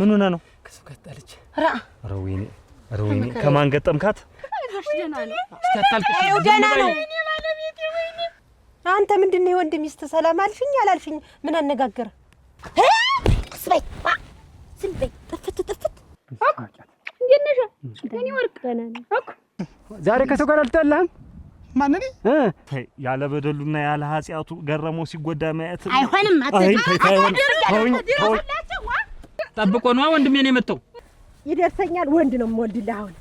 ምን ሆነ ነው ከሱ ከተጣለች ረወይኔ ከማን ገጠምካት ደህና ነው ስታጣልኩ ደህና ነው አንተ ምንድነው የወንድ ሚስት ሰላም አልሽኝ አላልሽኝ ምን አነጋገረ ስበይ ስበይ ጥፍት እንደነሽ እኔ ወርቅ ደህና ነው ዛሬ ከሰው ጋር አልተጣላህም ማን ነኝ ያለ በደሉና ያለ ኃጢያቱ ገረመው ሲጎዳ ማየት አይሆንም ጠብቆ ነው ወንድሜ ነው የመጣው ይደርሰኛል ወንድ ነው ወልድልህ አሁን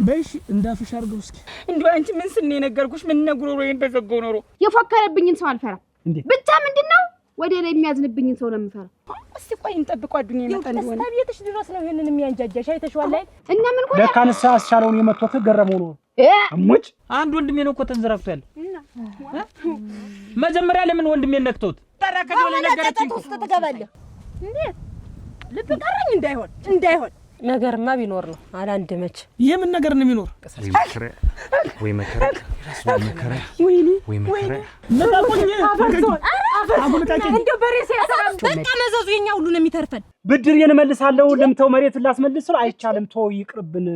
በሽ እንዳፍሽ አርገው እስኪ እንደው አንቺ ምን ስን የነገርኩሽ ምን ነግሮሮዬን በዘጋው ኖሮ የፎከረብኝን ሰው አልፈራም ብቻ ምንድነው ወደ ላይ የሚያዝንብኝን ሰው ነው የምፈራው እስቲ ቆይ እንጠብቀው አዱኛ ይመጣ እንደሆነ ቤትሽ ድረስ ነው ይሄንን የሚያንጃጃሽ አይተሽዋል ላይ እና ምን ቆይ ለካንሳ አስቻለውን የመጥቶት ገረመው ነው አሙጭ አንድ ወንድሜ ነው እኮ ተንዘራፍቶ ያለ መጀመሪያ ለምን ወንድሜ ነክቶት ተራከደው ለነገረችኝ ውስጥ ትገባለህ እንዴ ልብ ቀረኝ እንዳይሆን ነገርማ ቢኖር ነው አላንድመች የምን ነገር ነው የሚኖር ወይ መከራ እንደው በሬስ ያሰራም በቃ መዘዙ የኛ ሁሉ ነው የሚተርፈን ብድር የነመልሳለሁ ለምተው መሬት ላስመልስው አይቻልም ተው ይቅርብን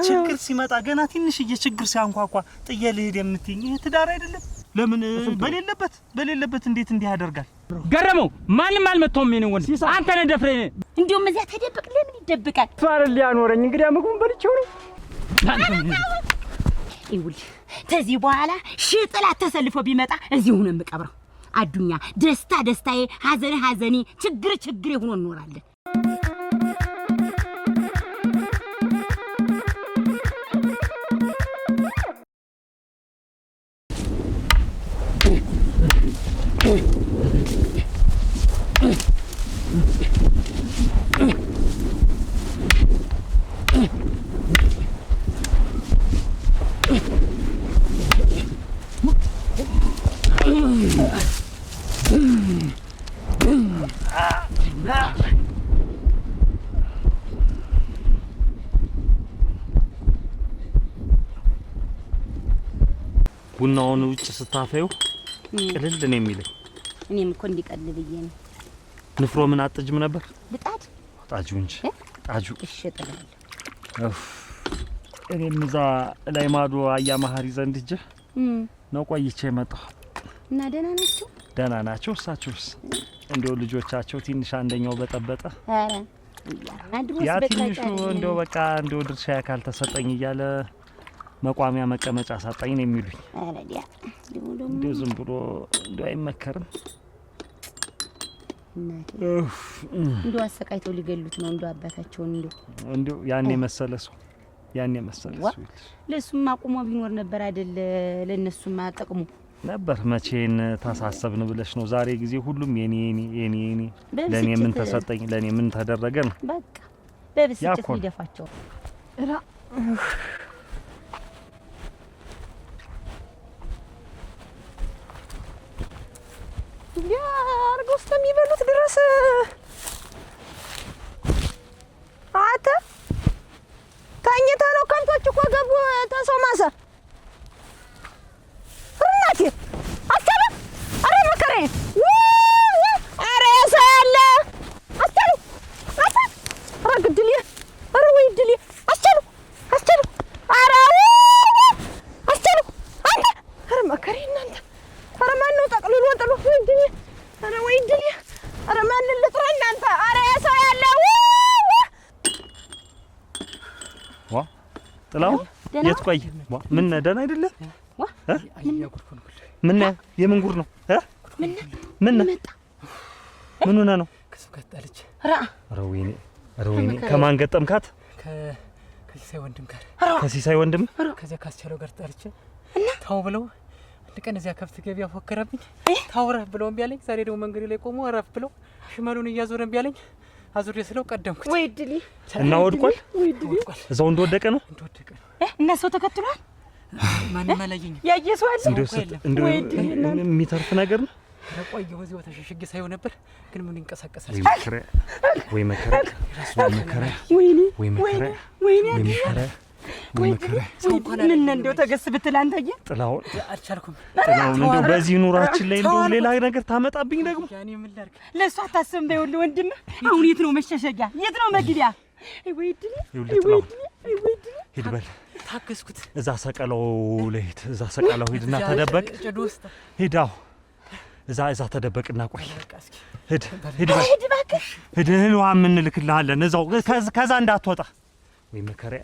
ችግር ሲመጣ ገና ትንሽዬ ችግር ሲያንኳኳ ጥዬ ልሄድ የምትይኝ ይሄ ትዳር አይደለም ለምን በሌለበት እንዴት እንዲህ ያደርጋል ገረመው ማንም አልመጣውም ምን ወንድ አንተ ነህ ደፍረኝ እንደውም እዚያ ተደብቅ ለምን ይደብቃል ፋር ሊያኖረኝ እንግዲህ ምግቡን በልቼው ነው ይውል ተዚህ በኋላ ሽጥላት ተሰልፎ ቢመጣ እዚሁ ነው የምቀብረው አዱኛ ደስታዬ ሐዘኔ ችግር ሆኖ እንኖራለን ቡናውን ውጭ ስታፈዩ ቅልል ነው የሚለኝ እኔም እኮ እንዲቀልልኝ ነው ንፍሮ ምን አጥጅም ነበር ጣጁ እንጂ ጣጁ እሺ ጥላል እኔም እዛ ላይ ማዶ አያ ማህሪ ዘንድ እጄ ነው ቆይቼ መጣሁ እና ደህና ናቸው እሳቸውስ እንደው ልጆቻቸው ትንሽ አንደኛው በጠበጠ አረ ያ ትንሹ እንደው በቃ እንደው ድርሻ ካልተሰጠኝ እያለ መቋሚያ መቀመጫ ሳጣኝ ነው የሚሉኝ አረዲያ እንደው ዝም ብሎ እንደው አይመከርም እንደው አሰቃይተው ሊገሉት ነው እንደው አባታቸው እንደው ያኔ መሰለሰው ለሱማ ቆሞ ቢኖር ነበር አይደል ለነሱማ ጠቅሙ ነበር መቼን ታሳሰብን ብለሽ ነው ዛሬ ጊዜ ሁሉም የኔ ለኔ ምን ተሰጠኝ ለኔ ምን ተደረገ ነው በቃ በብስጭት ይደፋቸው እራ አርገው እስከሚበሉት ድረስ አተ ታኝታ ነው ከንቶች እኮ ገቡ ተሰው ማሰ እናቴ አስተለ አረ መከረ አረ ያሳለ አስተለ አረ ግድሊ አረ ወይ ግድሊ አስተለ አረ አስተለ አንተ አረ መከረ እናንተ አረ ማን ነው ጠቅልሎ ጥሎ ግድሊ አረ ወይ ግድሊ አረ ማን ልጥራ እናንተ አረ ያሳለ ጥላው የት ቆይ ምን ደህና አይደለ ምን የምን ጉር ነው ምን ሆነ ነው ከሱ ከተጣለች ረወይኔ ከማን ገጠምካት ከሲሳይ ወንድም ከዚያ ካስቻለው ጋር ተጣለች ታው ብለው አንድ ቀን እዚያ ከፍት ገቢያ ፎከረብኝ ታውረህ ብለው እምቢ አለኝ ዛሬ ደግሞ መንገዱ ላይ ቆሞ አረፍ ብለው ሽመሉን እያዞረ እምቢ አለኝ አዙሬ ስለው ቀደምኩት ወይ ድሊ እና ወድቋል እዛው እንደወደቀ ነው እነሱ ተከትሏል ማንም አላየኝም ያየሰው አይደል እንደው የሚተርፍ ነገር ነው ረቆየው እዚያው ተሸሽጌ ሳይው ነበር ግን ምን ይንቀሳቀሳል ወይ መከራ ወይኔ ምን እንደው ተገስ ብትል አንተዬ ጥላውን አልቻልኩም። ጥላውን እንደው በዚህ ኑራችን ላይ እንደው ሌላ ነገር ታመጣብኝ ደግሞ ያኔ ምን ላድርግ? ለእሱ አታስብም። በይኸውልህ ወንድም አሁን የት ነው መሸሸጊያ? የት ነው መግቢያ? አይ ወይ ድል ሂድ በል ታገስኩት። እዛ ሰቀለው ለሂድ እዛ ሰቀለው ሂድና ተደበቅ። ሂዳው እዛ ተደበቅና ቆይ። ሂድ እባክህ ሂድ ነው የምንልክልሃለን እዛው ከዛ እንዳትወጣ ወይ መከሪያ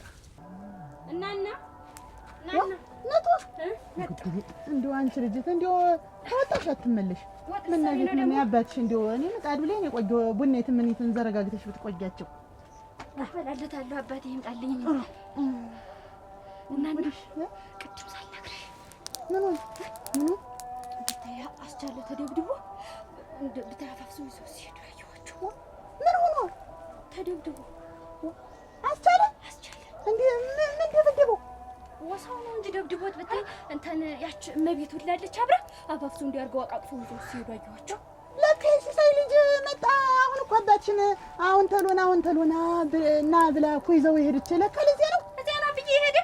እናና እንደው አንቺ ልጅ እንደው ተወጣሽ አትመለሽ። ምን ነገር ነው ያባትሽ? እንደው እኔ ምጣድ ብለኝ ነው ቆየሁ። ቡናይት ምን ይተንዘረጋግተሽ ብትቆያቸው አፈላለታለሁ። አባቴ ይምጣልኝ እናና ቅድም ሳልነግርሽ ምን ብታይ አስቻለ ተደብድቦ ብታፋፍሱ ይዘው ሲሄዱ ያየኋቸው። ምን ሆኖ ተደብድቦ አስቻለ እንዴ? ምን ደብድቦ? ወሳው ነው እንጂ ደብድቦት ብታይ እንተን ያች እመቤት ወላለች አብራ አፋፍሱ እንዲያርገው አቃቅፎ ይዘው ሲሄዱ ያየኋቸው። ለካ ሲሳይ ልጅ መጣ። አሁን እኮ አባትሽን አሁን ተሎና እና ብላ እኮ ይዘው የሄደች ለካ ለዚያ ነው ብዬ ሄደ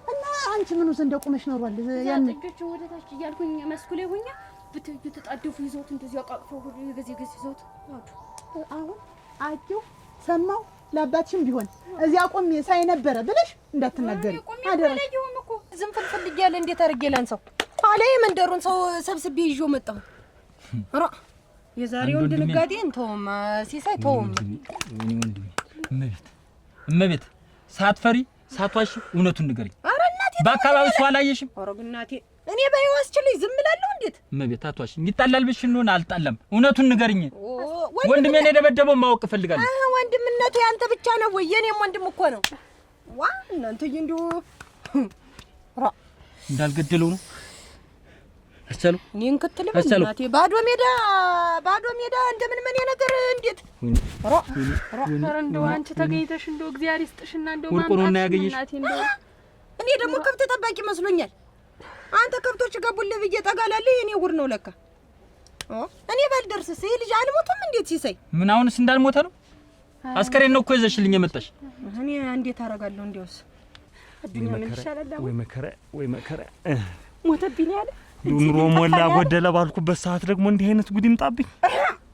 እና አንቺ ምኑ ዘንድ ቆመሽ ኖሯል? ያን ልጆች ወደ ታች እያልኩኝ መስኩ ላይ ሆኛ ብትዩ ተጣደፉ ይዘውት እንደዚህ አቃቅፈው ገዜ ይዘውት አሁን አጆ ሰማው። ለአባትሽም ቢሆን እዚያ ቆሜ ሳይ ነበረ ብለሽ እንዳትናገሪ አደረሽ። እኮ ዝም ፍልፍል እያለ እንዴት አድርጌ ላንሳው አለ። የመንደሩን ሰው ሰብስቤ ይዤው መጣሁ። ራ የዛሬውን ድንጋጤ እንተውም ሲሳይ ተውም። እመቤት ሳትፈሪ ሳትዋሺ እውነቱን ንገሪኝ። ኧረ እናቴ በአካባቢው ሰው አላየሽም? ኧረ እናቴ እኔ ባይዋስ ችልኝ ዝም እላለሁ እንዴት? እመቤት አትዋሺ። ይጣላልብሽ እንደሆነ አልጣለም። እውነቱን ንገሪኝ። ወንድሜን የደበደበው ማወቅ እፈልጋለሁ። ወንድምነቱ ያንተ ብቻ ነው ወይ? የኔም ወንድም እኮ ነው። ዋ እናንተ እንዲሁ እንዳልገደለው ነው አስቻለው። እኔን ክትል በእናቴ ባዶ ሜዳ እንደምን ምን ነገር እንዴት እንደው አንቺ ተገኝተሽ እንደው እግዚአብሔር ይስጥሽና እንደው ወርቁና ያገኘሽ። እኔ ደግሞ ከብት ጠባቂ መስሎኛል። አንተ ከብቶች ገቡልህ ብዬ ጠጋላለህ። የኔ ጉር ነው ለካ። እኔ ባልደርስስ ይሄ ልጅ አልሞተም እንዴት ሲሳይ? ምን አሁንስ እንዳልሞተ ነው? አስከሬን ነው እኮ ይዘሽልኝ የመጣሽ። እኔ እንዴት አደርጋለሁ? እንዴውስ አዱኛ ምን ይሻላል? ወይ መከራ ሞተብኝ ያለ ኑሮ ሞላ ጎደለ ባልኩበት ሰዓት ደግሞ እንዲህ አይነት ጉድ ይምጣብኝ።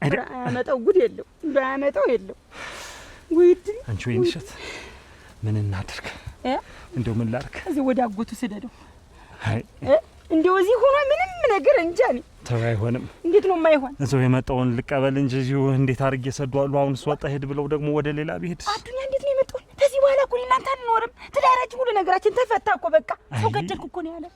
አያመጣው ጉድ የለው እንዳያመጣው የለው። ውድ አንቺ ወይን እሸት ምን እናድርግ? እንደው ምን ላድርግ? እዚህ ወደ አጎቱ ስደደው። አይ እንደው እዚህ ሆኖ ምንም ነገር እንጃ ነኝ። ተው አይሆንም። እንዴት ነው የማይሆን? እዛው የመጣውን ልቀበል እንጂ እዚሁ እንዴት አድርጌ ሰዷሉ። አሁን ስወጣ ሄድ ብለው ደግሞ ወደ ሌላ ቢሄድ አዱኛ እንዴት ነው የመጣው? ከዚህ በኋላ እኮ እናንተ አንኖርም። ትዳራችን ሁሉ ነገራችን ተፈታ እኮ በቃ። ሰው ገደልኩ እኮ ነው ያለ።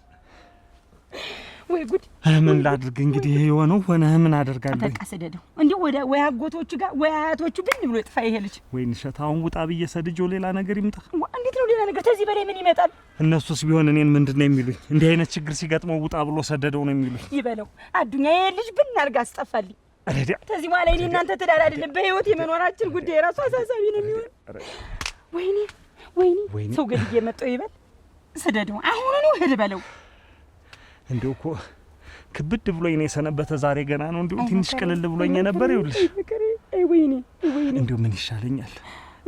ወይ ጉድ! ምን ላድርግ እንግዲህ የሆነው ሆነ። ምን አደርጋለሁ? በቃ ሰደደው። እንደው ወደ ወይ አጎቶቹ ጋር ወይ አያቶቹ ብን ብሎ ይጥፋ ይሄ ልጅ። ወይን እሸት አሁን ውጣ ብዬ ሰድጄው ሌላ ነገር ይምጣ። እንዴት ነው ሌላ ነገር? ከዚህ በላይ ምን ይመጣል? እነሱስ ቢሆን እኔን ምንድነው የሚሉኝ? እንዲህ አይነት ችግር ሲገጥመው ውጣ ብሎ ሰደደው ነው የሚሉኝ። ይበለው አዱኛ ይሄ ልጅ ብን አድርጋ አስጠፋልኝ። አረዲያ ከዚህ በኋላ እኔ እናንተ ትዳር አይደለም በህይወት የመኖራችን ጉዳይ ራሱ አሳሳቢ ነው የሚሆን። ወይኔ ሰው ገድዬ መጣው ይበል። ሰደደው አሁን ነው ሄድ በለው። እንደው እኮ ክብድ ብሎኝ ነው የሰነበተ። ዛሬ ገና ነው እንደው ትንሽ ቅልል ብሎኝ ነበር። ይኸውልሽ ወይኔ እንደው ምን ይሻለኛል?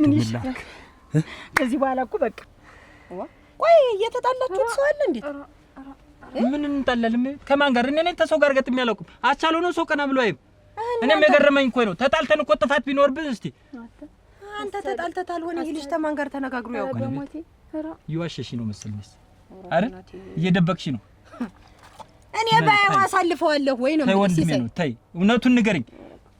ምን ይሻላል? ከዚህ በኋላ እኮ በቃ ቆይ እየተጣላችሁ ሰው አለ እንዴ? ምን እንጣላለን? ከማን ጋር? እኔ ነኝ ተሰው ጋር ገጥም ያለቁ አቻለው ነው ሰው ቀና ብሎ አይም። እኔም የገረመኝ እኮ ነው። ተጣልተን እኮ ጥፋት ቢኖርብን እስቲ አንተ ተጣልተታል ሆነ ይልሽ ተማን ጋር ተነጋግሩ ያውቃል። ይዋሸሽ ነው መሰለኝ አይደል? እየደበቅሽ ነው። እኔ ባይዋ አሳልፈዋለሁ ወይ ነው ወንድሜ ነው። ተይ እውነቱን ንገሪኝ።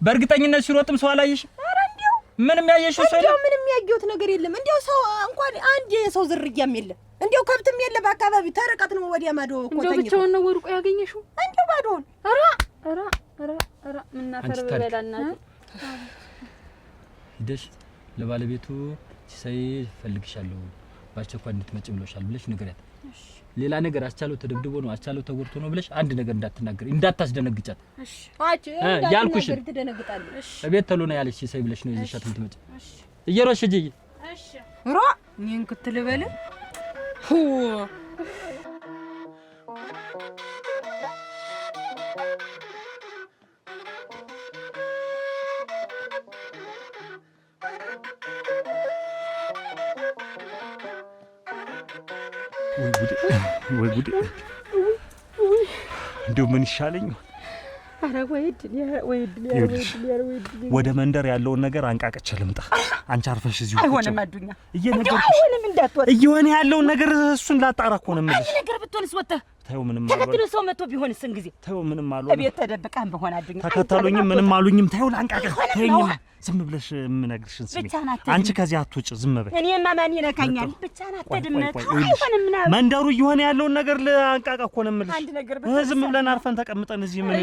በእርግጠኝነት ሲሮጥም ሰው አላየሽ? ኧረ እንዴው ምንም ያየሽው ሰው የለም? ምንም ያየሁት ነገር የለም። እንዴው ሰው እንኳን አንድ የሰው ዝርያም የለም። እንዴው ከብትም የለ በአካባቢው ተረቀት ነው ወዲያ ማዶ እንዴው ብቻውን ነው ወርቆ ያገኘሽው? እንዴው ባዶን ኧረ ምናፈር በላናት ሂደሽ ለባለቤቱ ሲሳይ ፈልግሻለሁ ባስቸኳይ እንድትመጪ ብሎሻል ብለሽ ንገሪያት። ሌላ ነገር አስቻለው ተደብድቦ ነው አስቻለው ተጎድቶ ነው ብለሽ አንድ ነገር እንዳትናገሪ እንዳታስደነግጫት። እሺ አጭ ያልኩሽ ትደነግጣለሽ። እሺ እቤት ተሎ ነው ያለሽ ሲሳይ ብለሽ ነው ይዘሻት እንድትመጪ። እሺ እየሮሽ ሂጂ። እሺ ራ ምን ክትል በለ ወይ ጉድ እንደው ምን ይሻለኝ? አረ ወይድ ወደ መንደር ያለውን ነገር አንቃቀች ልምጣ። አንቺ አርፈሽ እዚሁ አይሆንም አዱኛ አይሆንም እንዳትወጣ እየሆነ ያለውን ነገር እሱን ላጣራ እኮ ነው የምልሽ። ነገር ብትሆንስ ወጣ ታዩ ምንም ተከትሎ ሰው መጥቶ ቢሆንስ እንግዜ ታዩ ምንም አልሆነ ቤት ተደብቀን በሆነ አዱኛ ተከተሉኝም ምንም አሉኝም። ታዩ ላንቃቀች ታዩኝም ዝም ብለሽ የምነግርሽን ስሚ። አንቺ ከዚህ አትውጭ ዝም በይ። እኔማ ማን ይነካኛል? ብቻ ናት ተድመት አይሆንም ና መንደሩ እየሆነ ያለውን ነገር ላንቃቀ እኮ ነው የምልሽ። ዝም ብለን አርፈን ተቀምጠን እዚህ ምን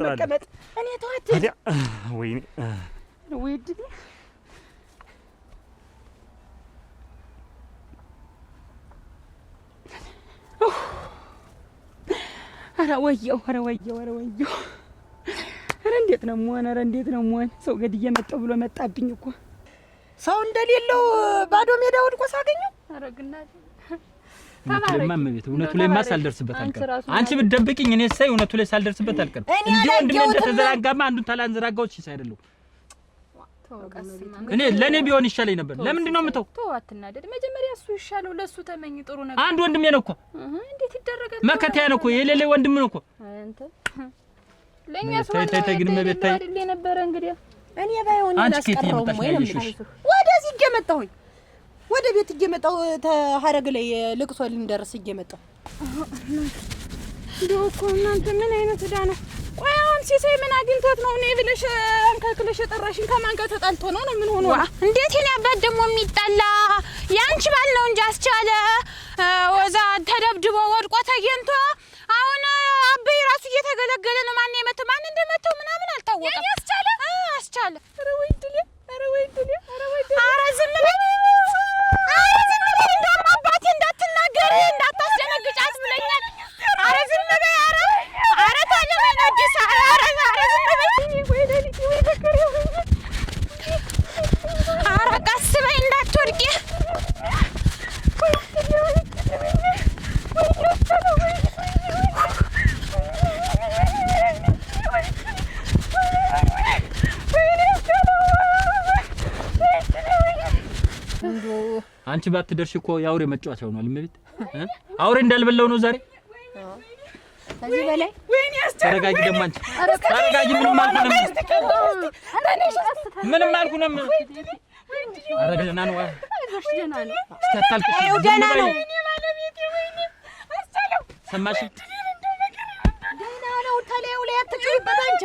ተቀመጥ። እኔ ተዋት ወይኔ ወይድ አረ ወየው አረ እንዴት ነው ሞን? አረ እንዴት ነው ሞን? ሰው ገድዬ መጣው ብሎ መጣብኝ እኮ ሰው እንደሌለው ባዶ ሜዳ ወድቆ ሳገኘው። አረ ግናት እውነቱ ላይ ሳልደርስበት አልቀርም። አንቺ ብትደብቂኝ እኔ ሳይ እውነቱ ላይ ሳልደርስበት አልቀርም። እንዴ ወንድም እንደተዘራጋማ አንዱን ታላንዘራጋው ሲስ አይደለም። እኔ ለኔ ቢሆን ይሻለኝ ነበር። ለምንድን ነው የምተው? ተው አትናደድ። መጀመሪያ እሱ ይሻለው ለሱ ተመኝ ጥሩ ነገር። አንድ ወንድሜ ነው እኮ እንዴት ይደረጋል? መከታያ ነው እኮ የሌለ ወንድም ነው እኮ አንተ ለኛ ሰው አይደል ነበር እንግዲህ እኔ ባይሆን ያስቀረው ወይ ነው ወደዚህ እየመጣሁኝ ወደ ቤት እየመጣሁ ተሐረግ ላይ ልቅሶ ልንደርስ እየመጣሁ ዶኮ እናንተ ምን አይነት ዕዳ ነው? ቆይ አሁን ሲሳይ ምን አግኝቶት ነው እኔ ብለሽ አንካክለሽ የጠራሽኝ? ከማን ጋር ተጣልቶ ነው? ምን ሆኖ ነው? እንዴት እኔ አባት ደግሞ የሚጣላ ያንቺ ባል ነው እንጂ አስቻለ ወዛ ተደብድቦ ወድቆ ተገኝቶ አሁን አበይ ራሱ እየተገለገለ ነው። ማን የመተው ማን እንደመተው ምናምን አልታወቀም። ያኔ አስቻለ ኧረ ወይ ድል ኧረ ዝም በል እንደውም አባቴ እንዳትናገር እንዳታስደነግጫት ብለኛል። ኧረ ዝም በል ኧረ ታዲያ ምን አዲስ ኧረ ዝም በል ኧረ ቀስ በይ እንዳትወድቂ። አንቺ ባትደርሽ እኮ ያውሬ መጫወቻ ሆኗል። እመቤት አውሬ እንዳልበላው ነው ዛሬ። ከዚህ በላይ ተረጋጊ። ደግሞ አንቺ ተረጋጊ። ምንም አልኩንም። ኧረ ደህና ነው። ደህና ነው። ሰማሽ? ደህና ነው። ተለያዩ ላይ አትጩይበት አንቺ።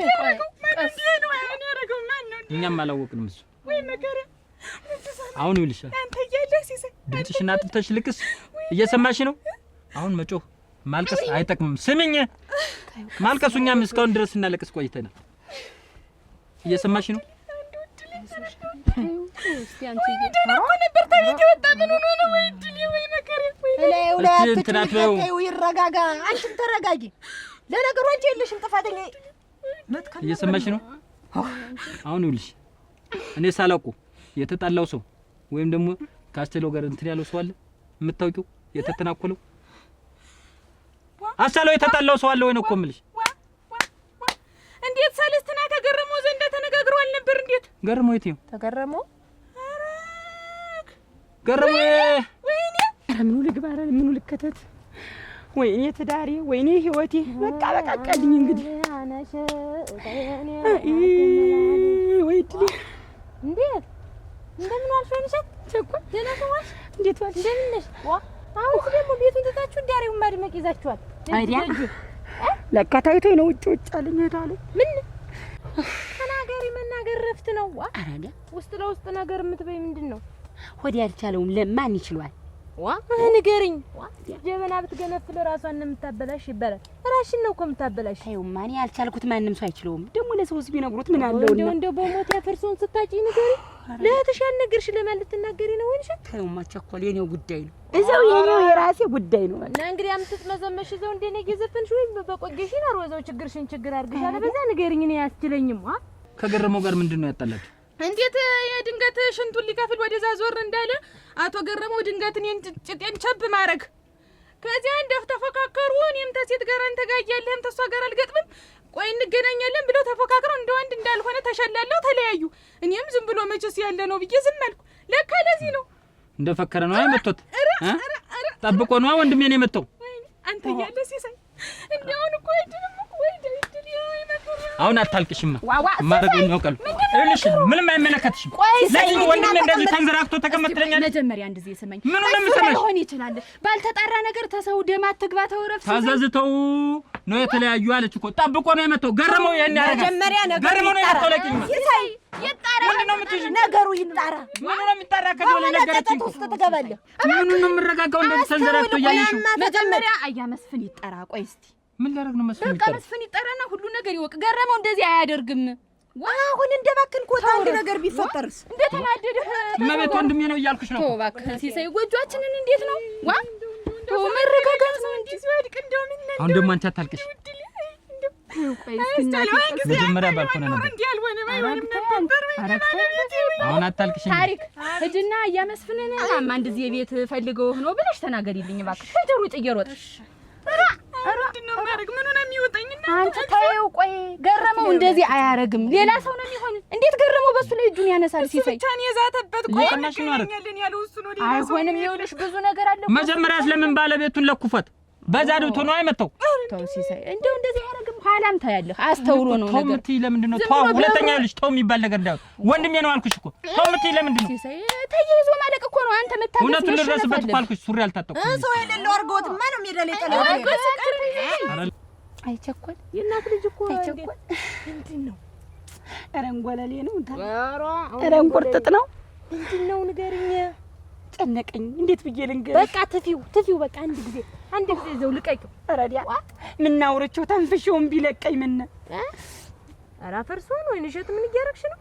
እኛም አላወቅንም እሱ አሁን ይልሻል። ድምፅሽን አጥፍተሽ ልቅስ። እየሰማሽ ነው? አሁን መጮህ ማልቀስ አይጠቅምም። ስሚኝ፣ ማልቀሱኛም እስካሁን ድረስ እናለቅስ ቆይተናል። እየሰማሽ ነው? እስቲ አንቺ ነበር ታሪክ ወጣ። ምን ሆኖ ነው? ወይ ድል ወይ መከረ ወይ ይረጋጋ። አንቺም ተረጋጊ። ለነገሩ አንቺ የለሽም ጥፋተኛ። እየሰማሽ ነው? አሁን ይልሽ እኔ ሳላውቁ የተጣላው ሰው ወይም ደግሞ ካስተለው ጋር እንትን ያለው ሰው አለ የምታውቂው? የተተናኮለው አሳለው የተጣላው ሰው አለ ወይ ነው እኮ የምልሽ። እንዴት ሰለስትና ተገረመው ዘንድ ተነጋግረዋል ነበር? እንዴት ገረመው? የት ነው ተገረመው? ገረመው ወይኔ ምኑ ልግባራ ምኑ ልከተት? ወይኔ ትዳሬ፣ ወይኔ ህይወቴ። በቃ ቀልኝ እንግዲህ ወይ ድል እንዴት እንደምን አልፈንሻት? ቸኩል ደህና ሰዋሽ? እንዴት ዋልሽ? እንደምን ነሽ? አሁን ደግሞ ቤቱን ትታችሁ ዳሬውን ማድመቅ ይዛችኋል አይዲያ ለካ ታይቶኝ ነው ውጭ አለኝ ሄዳለሁ። ምን ተናገሪ። መናገር ረፍት ነው። አራዳ ውስጥ ለውስጥ ነገር የምትበይ ምንድን ነው? ሆድ ያልቻለውም ለማን ይችላል? ንገሪኝ። ጀበና ብትገነፍል ራሷን ነው የምታበላሽ ይባላል። ራሽን ነው እኮ የምታበላሽ። ታዩማ ማን ያልቻልኩት ማንም ሰው አይችለውም። ደግሞ ለሰውስ ቢነግሩት ምን አለው? እንደው በሞት ያፈርሶን ስታጪ ንገሪ። ለእህትሽ ያልነገርሽ ለማን ልትናገሪ ነው? ወንሽ ታዩማ ቸኮል የኔው ጉዳይ ነው። እዛው የኔው የራሴ ጉዳይ ነው። እና እንግዲህ አምጥተመዘመሽ እዛው እንደኔ ገዘፈንሽ ወይ በቆጌሽን አርወዛው ችግርሽን ችግር አርግሻለ። በዛ ንገሪኝ። እኔ ያስችለኝም ከገረመው ጋር ምንድነው ያጣላችሁ? እንዴት የድንገት ሽንቱን ሊከፍል ወደዛ ዞር እንዳለ አቶ ገረመው ድንገት እኔን ጭጤን ቸብ ማረግ። ከዚያ እንደፍ ተፈካከሩ። እኔም ተሴት ጋር አንተ ጋር ያለህም ተሷ ጋር አልገጥምም፣ ቆይ እንገናኛለን ብለው ተፈካክረው እንደ ወንድ እንዳልሆነ ተሸላለው ተለያዩ። እኔም ዝም ብሎ መቼስ ያለ ነው ብዬ ዝም አልኩ። ለካ ለዚህ ነው እንደፈከረ ነው አይመጣት ጠብቆ ነው ወንድሜ ነው የመጣው። አንተ ያለ ሲሳይ እንደውን እኮ አይደለም እኮ አይደል አሁን አታልቅሽማ ማረገው ነው ቀል እልሽ ምንም አይመለከትሽም። ለዚህ ወንድሜ እንደዚህ ተንዘራክቶ ተቀመጥለኛል። መጀመሪያ እንደዚህ የሰማኝ ምን ነው የምሰማሽ? ሆነ ይችላል ባልተጣራ ነገር ተሰው ደማት ትግባ ተወረፍ ታዘዝተው ነው የተለያዩ አለች እኮ ጠብቆ ነው የመጣው። ገረመው ያን ያረጋ መጀመሪያ ነገር ገረመው ነው ያጣለኝ። ሲሳይ ይጣራ ነገሩ ይጣራ ምን ነው የሚጣራ? ከደለ ነገርችን ውስጥ ትገባለህ። ምን ነው የምረጋጋው? እንደዚህ ተንዘራክቶ ያይሽ መጀመሪያ አያ መስፍን ይጣራ። ቆይ እስቲ ምን ላደርግ ነው መስፍን ይጣራ? መስፍን ይጣራና ሁሉ ነገር ይወቅ። ገረመው እንደዚህ አያደርግም። አሁን እንደባክን ኮታ አንድ ነገር ቢፈጠርስ እንዴት ተናደደ? መቤት ወንድሜ ነው እያልኩሽ ነው። እባክህ ሲሳይ ጎጆአችንን እንዴት ነው ዋ መረጋጋት ነው እንጂ ሲወድቅ እንደው ምን ነው አሁን ደግሞ አንቺ አታልቅሽ። ቆይ እስቲ መጀመሪያ ባልሆነ ነበር እንዴ ያልሆነ አይሆንም ነበር። አሁን አታልቅሽ። ታሪክ እጅና ያመስፍንን ማማ እንደዚህ የቤት ፈልገው ነው ብለሽ ተናገሪልኝ እባክሽ። ጀሩ ጥየሮጥሽ ምንድነው ማረግ? ምን ነው የሚወጣኝና አንቺ ታየው። ቆይ ገረመው እንደዚህ አያረግም። ሌላ ሰው ነው የሚሆን። እንዴት ገረመው በሱ ላይ እጁን ያነሳል? ሲሳይ ብቻን የዛተበት ቆይ ያለኝ ያለው እሱ ነው። አይሆንም። ይኸውልሽ ብዙ ነገር አለ። መጀመሪያ ስለምን ባለቤቱን ለኩፈት በዛ ድብቶ ነው አይመጣው። ተው ሲሳይ እንደው እንደዚህ አያረግም። ኋላም ታያለህ። አስተውሎ ነው ነገር። ተው ምትይ ለምንድን ነው? ተው ሁለተኛ ልጅ ተው የሚባል ነገር እንዳው ወንድሜ ነው አልኩሽ እኮ። ተው ምትይ ለምንድን ነው? ሲሳይ ተይዞ ማለቅ እኮ ነው። አንተ መታገስ እውነቱን ልረስበት እኮ አልኩሽ። ሱሪ አልታጠቅኩም። ሰው የሌለው አርጎትማ ነው ሜዳሌ ጠለው አይቸኮል የእናት ልጅ እኮ አይቸኮል ምንድን ነው? ረንጓለሌ ነው ረንቆርጥጥ ነው ምንድን ነው ንገሪኝ። ጨነቀኝ። እንዴት ብዬ ልንገርሽ? በቃ ትፊው በቃ አንድ ጊዜ ዘው ልቀቂው። ረዲያ ምን አውርቼው ተንፍሼውን ቢለቀኝ ምን ኧረ ፈርሶ ነው እነሸት ምን እያረግሽ ነው?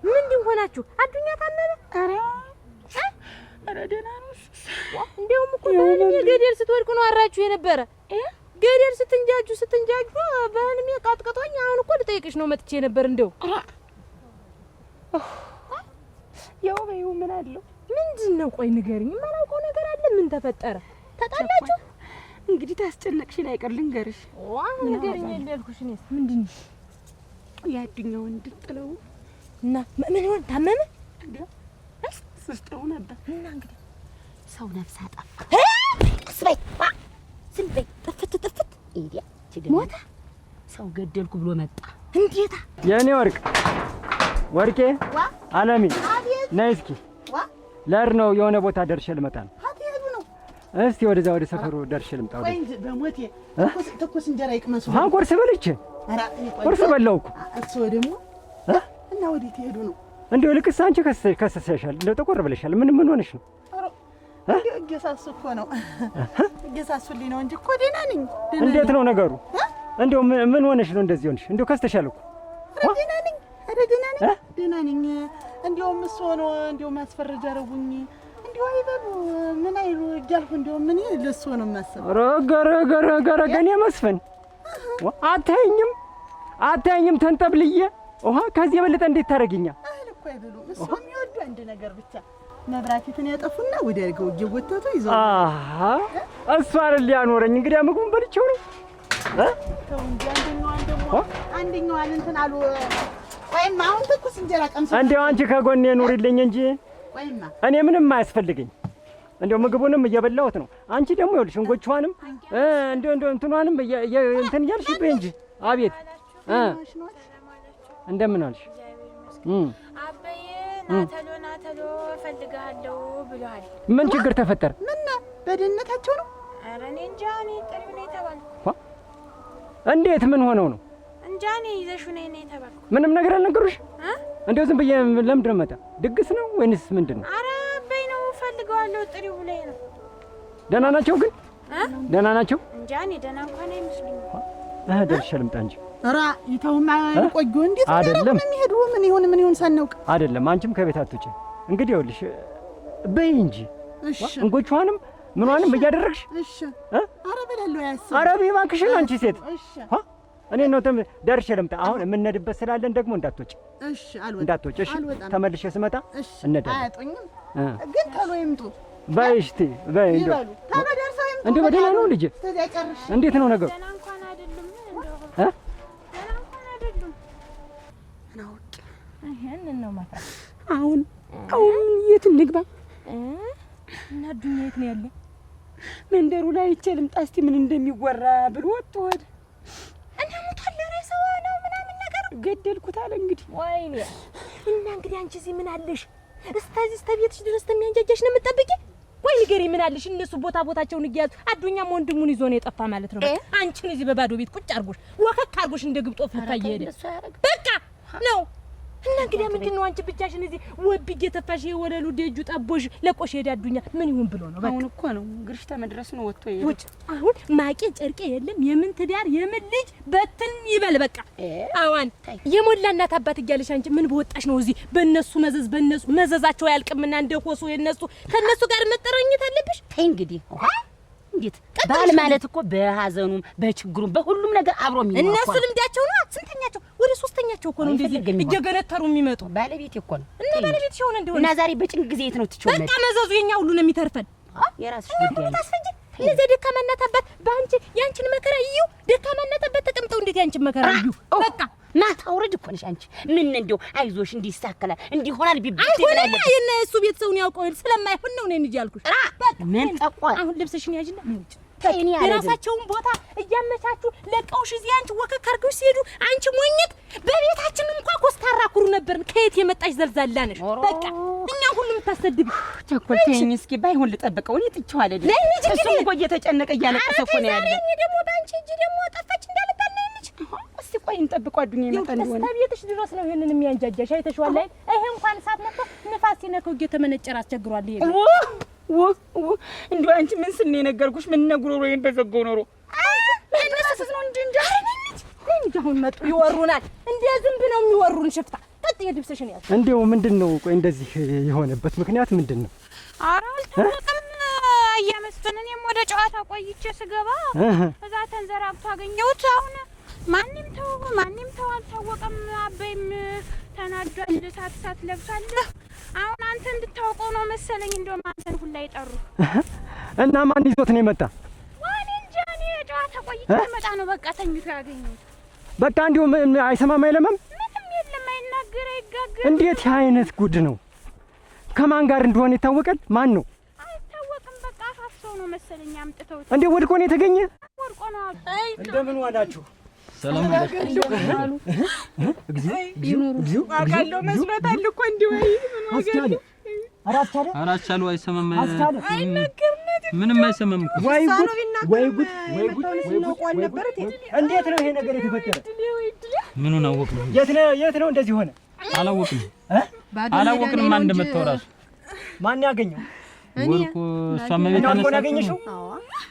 ምንድን ሆናችሁ? አዱኛ ታመመ? ኧረ ደህና ነው። እንደውም እኮ በህልሜ ገደል ስትወድቁ ነው አራችሁ የነበረ። ገደል ስትንጃጁ በህልሜ ቃጥቅጦኝ አሁን እኮ ልጠይቅሽ ነው መጥቼ ነበር። እንደው ያው በይው ምን አለው? ምንድን ነው? ቆይ ንገሪኝ። የማላውቀው ነገር አለ። ምን ተፈጠረ? ተጣላችሁ? እንግዲህ ታስጨነቅሽኝ አይቀር ልንገርሽ። ንገሪኝ ያልኩሽ እኔስ ምንድን ነው? ያዱኛው እንድጥለው እና ምን ሆነ? ታመመ? ስስጠው ነበር እና እንግዲህ ሰው ነፍስ አጠፋ። ስበይ ዝም በይ። ጥፍት ኢዲያ ሞተ። ሰው ገደልኩ ብሎ መጣ። እንዴታ! የኔ ወርቄ አለሚ ነይ እስኪ። ለር ነው የሆነ ቦታ ደርሼ ልመጣ ነው። እስቲ ወደዛ ወደ ሰፈሩ ደርሼ ልምጣ። ቆይ እንጂ በሞቴ ትኩስ እንጀራ ይቅመሱ። ቁርስ በልቼ ቁርስ በላሁ እኮ። እሱ ደግሞ እና ወዴት ሄዱ ነው? እንደው ልክስ አንቺ ከሰሰሻል። እንደው ተቆር ብለሻል። ምን ሆነሽ ነው? እንደው እየሳሱ እኮ ነው። እየሳሱልኝ ነው እንጂ እኮ ደህና ነኝ። እንዴት ነው ነገሩ? እንደው ምን ሆነሽ ነው እንደዚህ ሆነሽ? እንደው ከስተሻል እኮ። ደህና ነኝ። ደህና ነኝ። እንደውም እሱ ነው እንደው ማስፈረጃ አረጉኝ። እንደው አይበሉ ምን አይሉ እያልኩ እንደው ምን ለሱ ነው የማስበው። ረገረ ገኔ መስፍን አታየኝም ተንጠብልዬ ውሃ ከዚህ የበለጠ እንዴት ታደርጊኛል? እኮ አይበሉ እሱ የሚወዱ አንድ ነገር ብቻ መብራቲትን ያጠፉና ወደ አድርገው እየጎተቱ ይዘው እሱ አይደል ያኖረኝ። እንግዲህ ምግቡን በልቼው ነው። ተው እንጂ አንደኛዋን እንትን አሉ። ቆይማ አሁን ትኩስ እንጀራ ቀምሰው እንደው አንቺ ከጎኔ ኑሪልኝ እንጂ ቆይማ እኔ ምንም አያስፈልገኝ። እንደው ምግቡንም እየበላሁት ነው። አንቺ ደግሞ ይኸውልሽ እንጎቿንም እንደው እንትኗንም እንትን እያልሽብኝ እንጂ አቤት እንደምን አልሽ? አበዬ ናተሎ እፈልግሃለሁ ብለዋል። ምን ችግር ተፈጠረ? ምን በደህንነታቸው ነው? ኧረ እኔ እንጃ። እኔ ጥሪው ነው የተባልኩ። እንዴት ምን ሆነው ነው? እንጃ። እኔ ይዘሽው ነይ ነው የተባልኩ። ምንም ነገር አልነገሩሽ? እንደው ዝም ብዬ ለምንድን ነው መጣ? ድግስ ነው ወይንስ ምንድን ነው? ኧረ አበይ ነው እፈልገዋለሁ ጥሪው ብለኝ ነው። ደህና ናቸው ግን? ደህና ናቸው? እንጃ። እኔ ደህና እንኳን አይመስሉኝም። ደርሼ ልምጣ እንጂ። ኧረ ይተውማ ቆዩ። እንዴት አይደለም የሚሄዱ ምን ይሁን ሳናውቅ አይደለም። አንቺም ከቤት አትውጪ። እንግዲህ ይኸውልሽ በይ እንጂ እንጎቿንም ምኗንም እያደረግሽ። እሺ ኧረ በላለሁ ያስ ኧረ በይ እባክሽን አንቺ ሴት። እኔ ነው ደርሼ ልምጣ። አሁን የምንሄድበት ስላለን ደግሞ እንዳትወጪ። እሺ አልወጣም። እንዳትወጪ እሺ። ተመልሼ ስመጣ እንሄዳለን። አያጡኝም ግን ተሎ ይምጡ። በይ እስቲ በይ እንደው ተሎ ደርሰው ይምጡ። እንደው በደህና ነው ልጄ? እንዴት ነው ነገሩ? ደህና እንኳን አይደሉም። ደህና እንኳን አይደሉም። ይሄንን ነው ማለት አሁን የት እንግባ? እና አዱኛ የት ነው ያለው? መንደሩ ላይ አይችልም። ጣስቲ ምን እንደሚወራ ብሎ ወጥቷል። እና ሞቷል ሬሳው ነው ምናምን ነገር ገደልኩት አለ እንግዲህ። ወይኔ እና እንግዲህ አንቺ እዚህ ምን አለሽ? እስከ ቤትሽ ድረስ ተሚያንጃጃሽ ነው የምትጠብቂ? ወይ ንገሪ ምን አለሽ? እነሱ ቦታቸውን እያያዙ አዱኛም ወንድሙን ይዞ ነው የጠፋ ማለት ነው። አንቺን እዚህ በባዶ ቤት ቁጭ አርጎሽ ወከክ አርጎሽ እንደ ግብጦ ፍታ እየሄደ በቃ ነው። እና እንግዲህ ምንድነው አንቺ ብቻሽን እዚህ ወብ እየተፋሽ የወለሉ ደጁ ጠቦሽ ለቆሽ ሄዳ አዱኛ ምን ይሁን ብሎ ነው? አሁን እኮ ነው ግርሽ ተመድረስ ነው ወጥቶ ይሄ ውጭ። አሁን ማቄ ጨርቄ የለም የምን ትዳር የምን ልጅ በትን ይበል በቃ። አዋን የሞላ እናት አባት እያለሽ አንቺ ምን በወጣሽ ነው እዚህ በእነሱ መዘዝ በእነሱ መዘዛቸው ያልቅምና እንደኮሱ የነሱ ከነሱ ጋር መጠረኝት አለብሽ። ተይ እንግዲህ እንዴት ባል ማለት እኮ በሐዘኑም በችግሩም በሁሉም ነገር አብሮ የሚኖር እነሱ ልምዳቸው ነው። ስንተኛቸው ወደ ሶስተኛቸው እኮ ነው እንደዚህ እየገነተሩ የሚመጡ ባለቤት እኮ ነው እና ባለቤት ሲሆን እንደሆነ እና ዛሬ በጭንቅ ጊዜ የት ነው ትችው በቃ መዘዙ የኛ ሁሉ ነው የሚተርፈን። የራስሽ ጉዳይ ነው። ታስፈጅ እነዚህ ደካማ እናት አባት በአንቺ ያንቺን መከራ እዩ። ደካማ እናት አባት ተቀምጠው እንዴት ያንቺን መከራ እዩ። በቃ ማታ አውርድ እኮ ነሽ አንቺ። ምን እንደው አይዞሽ እንዲሳከላል እንዲሆናል ቢብት ይላል የነሱ ቤተሰቡን ያውቀው ስለማይሆን ነው እኔ እንጂ ያልኩሽ። በቃ ምን ጠቋል። አሁን ልብስሽን ያዥና ምን ውጭ የራሳቸውን ቦታ እያመቻቹ ለቀውሽ እዚህ አንቺ ወከክ አድርገውሽ ሲሄዱ አንቺ ሞኝት በቤታችን እንኳን ኮስታራ ኩሩ ነበር። ከየት የመጣሽ ዘልዛላ ነሽ? በቃ እኛ ሁሉ የምታሰድብ ቸኮል ተይኝ እስኪ ባይሆን ልጠብቀው። እኔ ጥቼው አይደለም እሱ እኮ እየተጨነቀ እያለቀሰ እኮ ነው ያለ። እኔ ደግሞ ባንቺ እጅ ደግሞ ጠፋች እንዳልባል ነው እንጂ እስቲ ቆይ እንጠብቀው። አዱኛ ይመጣ እንደሆነ ቤትሽ ድረስ ነው ይሄንን የሚያንጃጃሽ አይተሽዋል ላይ ይሄ እንኳን ሳት መጥቶ ንፋስ ሲነከው እየተመነጨረ አስቸግሯል። ይሄ እንደው አንቺ ምን ስነ የነገርኩሽ ምን ነግሮሮ በዘጋው ኖሮ እነሱስ ነው እንጂ አሁን መጡ ይወሩናል። እንደ ዝንብ ነው የሚወሩን ሽፍታ። ቀጥ የልብስሽን ያዝ። እንደው ምንድነው? ቆይ እንደዚህ የሆነበት ምክንያት ምንድነው? ኧረ አልታወቅም። እየመስፍን እኔም ወደ ጨዋታ ቆይቼ ስገባ እዛ ተንዘራግቶ አገኘሁት። አሁን ማንም ተው አልታወቀም። አበይም ተናዷል። ሳት ለብሷል። አሁን አንተ እንድታውቀው ነው መሰለኝ። እንደውም አንተን ሁላ ይጠሩ እና ማን ይዞት ነው የመጣ? ማን እንጃ። እኔ ጨዋታ ቆይቼ መጣ ነው በቃ ተኝቶ ያገኘሁት። በቃ እንዲሁ አይሰማም አይለማም ምንም የለም። አይናገር አይጋገር። እንዴት አይነት ጉድ ነው? ከማን ጋር እንደሆነ ይታወቃል? ማን ነው? አይታወቅም። በቃ አፋፍሰው ነው መሰለኝ አምጥተውት። እንዴ ወድቆ ነው የተገኘ? ወድቆ ነው። እንደምን ዋላችሁ? ሰላም አለቀልኝ። እግዚኦ አቃለው መስሎታል እኮ እንዲሁ አስቻለ አራቻሉ አይሰማም። አይናገርነት ምንም አይሰማም እኮ። ወይ ጉድ! እንዴት ነው ይሄ ነገር የተፈጠረ? ምኑን አወቅነው? የት ነው እንደዚህ ሆነ? አላወቅንም። ማን እንደመጣው ራሱ ማን ያገኘው? ወርቁ እሷ መቤት ያገኘሽው?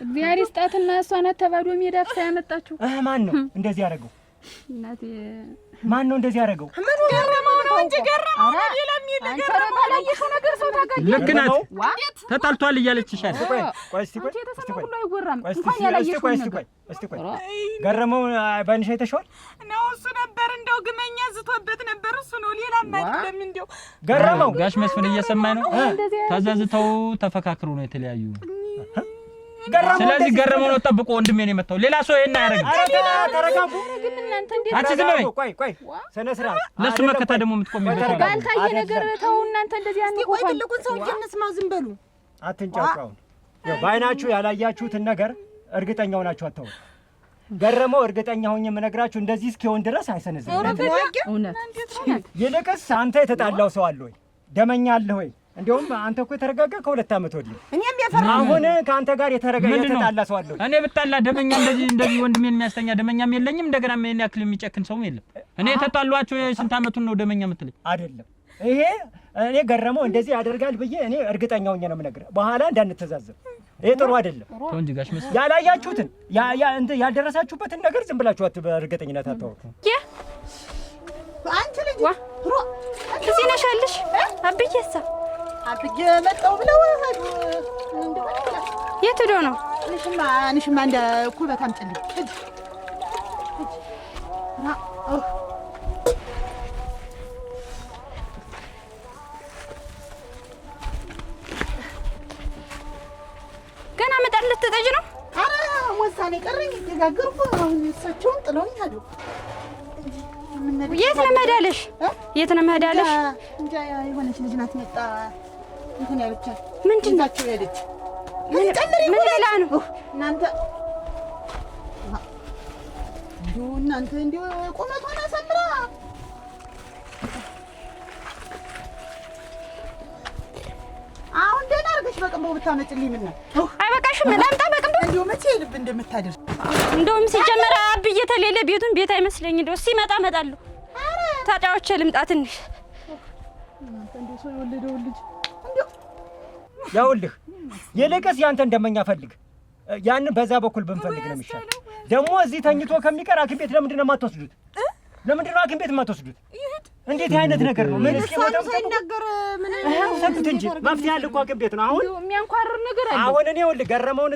እግዚአብሔር ይስጣትና እሷ ናት ተባዶ ሜዳ ፍታ ያመጣችው። ማን ነው እንደዚህ ያደረገው? እናቴ ማን ነው እንደዚህ ያደረገው? ገረመው ነው እንጂ ገረመው ነው። ሌላ ምን ገረመው ባላየሽው ነገር ሰው ታጋጭ። ልክ ናት። ተጣልቷል እያለችሽ አይደል? ቆይ እስቲ ሁሉ አይወራም እንኳን ያላየሽው ነገር። እስቲ ቆይ ገረመው ባንሽ አይተሽዋል? ነው እሱ ነበር እንደው ግመኛ ዝቶበት ነበር እሱ ነው። ሌላ ማንም እንደው ገረመው ጋሽ መስፍን እየሰማኝ ነው። ተዘዝተው ተፈካክሩ ነው የተለያዩ። ስለዚህ ገረመው ነው ጠብቆ ወንድሜ ነው የመጣው። ሌላ ሰው ይሄን አያረግም። ተረጋጉ። ግን እናንተ እንዴት አንቺ ዝም በይ። ቆይ ስነ ስርዓት ለሱ መከታ ደግሞ የምትቆሚበት ባልታየ ነገር ተው እናንተ እንደዚህ አንቆፋ ትልቁን ሰው እየነስማው ዝም በሉ። አትንጫጫው። በአይናችሁ ያላያችሁትን ነገር እርግጠኛ ሆናችሁ አታው። ገረመው እርግጠኛ ሆኜ የምነግራችሁ እንደዚህ እስኪሆን ድረስ አይሰነዝም። እውነት ይልቅስ አንተ የተጣላው ሰው አለ ወይ? ደመኛ አለ ወይ? እንደውም አንተ እኮ የተረጋጋ ከ2 ዓመት ወዲህ። እኔም የፈራ አሁን ከአንተ ጋር የተጣላ ሰው አለ ወይ? እኔ ብጣላ ደመኛ እንደዚህ ወንድሜን የሚያስተኛ ደመኛም የለኝም። እንደገና ምን ያክል የሚጨክን ሰውም የለም። እኔ የተጣሏቸው የስንት ዓመቱን ነው ደመኛ የምትለኝ? አይደለም ይሄ እኔ ገረመው እንደዚህ ያደርጋል ብዬ እኔ እርግጠኛ ሆኜ ነው የምነግርህ። በኋላ እንዳንተዛዘብ። ይሄ ጥሩ አይደለም። ተው እንጂ ጋሽ መስፍን ያላያችሁትን ያልደረሳችሁበትን ነገር ዝም ብላችሁ በእርግጠኝነት አታወሩ። አንቺ ልጅ እዚህ ነሽ አለሽ አብዬሳ አብዬ መጣው ብለው የት ሄዶ ነው? ንሽማ እንደ ኩበት አምጪልኝ እጅ ገና መጣል ልትጠጅ ነው? አረ ወሳኔ ቀረኝ እየጋገርኩ አሁን እሳቸውም ጥለውኝ ሄዱ። የት ነው መሄዳለሽ? የት ነው መሄዳለሽ? እንጃ የሆነች ልጅ ናት መጣ እንትን ያለች ምንድን ነው ያለች ምን ብላ ነው እናንተ እንዲሁ ቁመቷን አሳምራ አሁን ደህና አድርገሽ በቅንቦ ብታመጭልኝ ምን ነው አይበቃሽም? ላምጣ በቅንቦ እንዲሁ መቼ ልብ እንደምታደርስ እንደውም ሲጀመር አብዬ ተሌለ ቤቱን ቤት አይመስለኝ። እንደው ሲመጣ እመጣለሁ። ታጫዎቼ ልምጣ ትንሽ እንዴ ሰው የወለደው ልጅ ያውልህ የለቀስ ያንተ እንደመኛ ፈልግ ያን በዛ በኩል ብንፈልግ ነው የሚሻል። ደግሞ እዚህ ተኝቶ ከሚቀር ሐኪም ቤት ለምንድን ነው የማትወስዱት? ለምንድን ነው ሐኪም ቤት የማትወስዱት? እንዴት አይነት ነገር ነው? ምን እስኪ ወጣው ሳይናገር ምን ሰጥት እንጂ መፍትሄ አለ እኮ ሐኪም ቤት ነው። አሁን የሚያንኳርር ነገር አለ። አሁን እኔ ይኸውልህ ገረመውን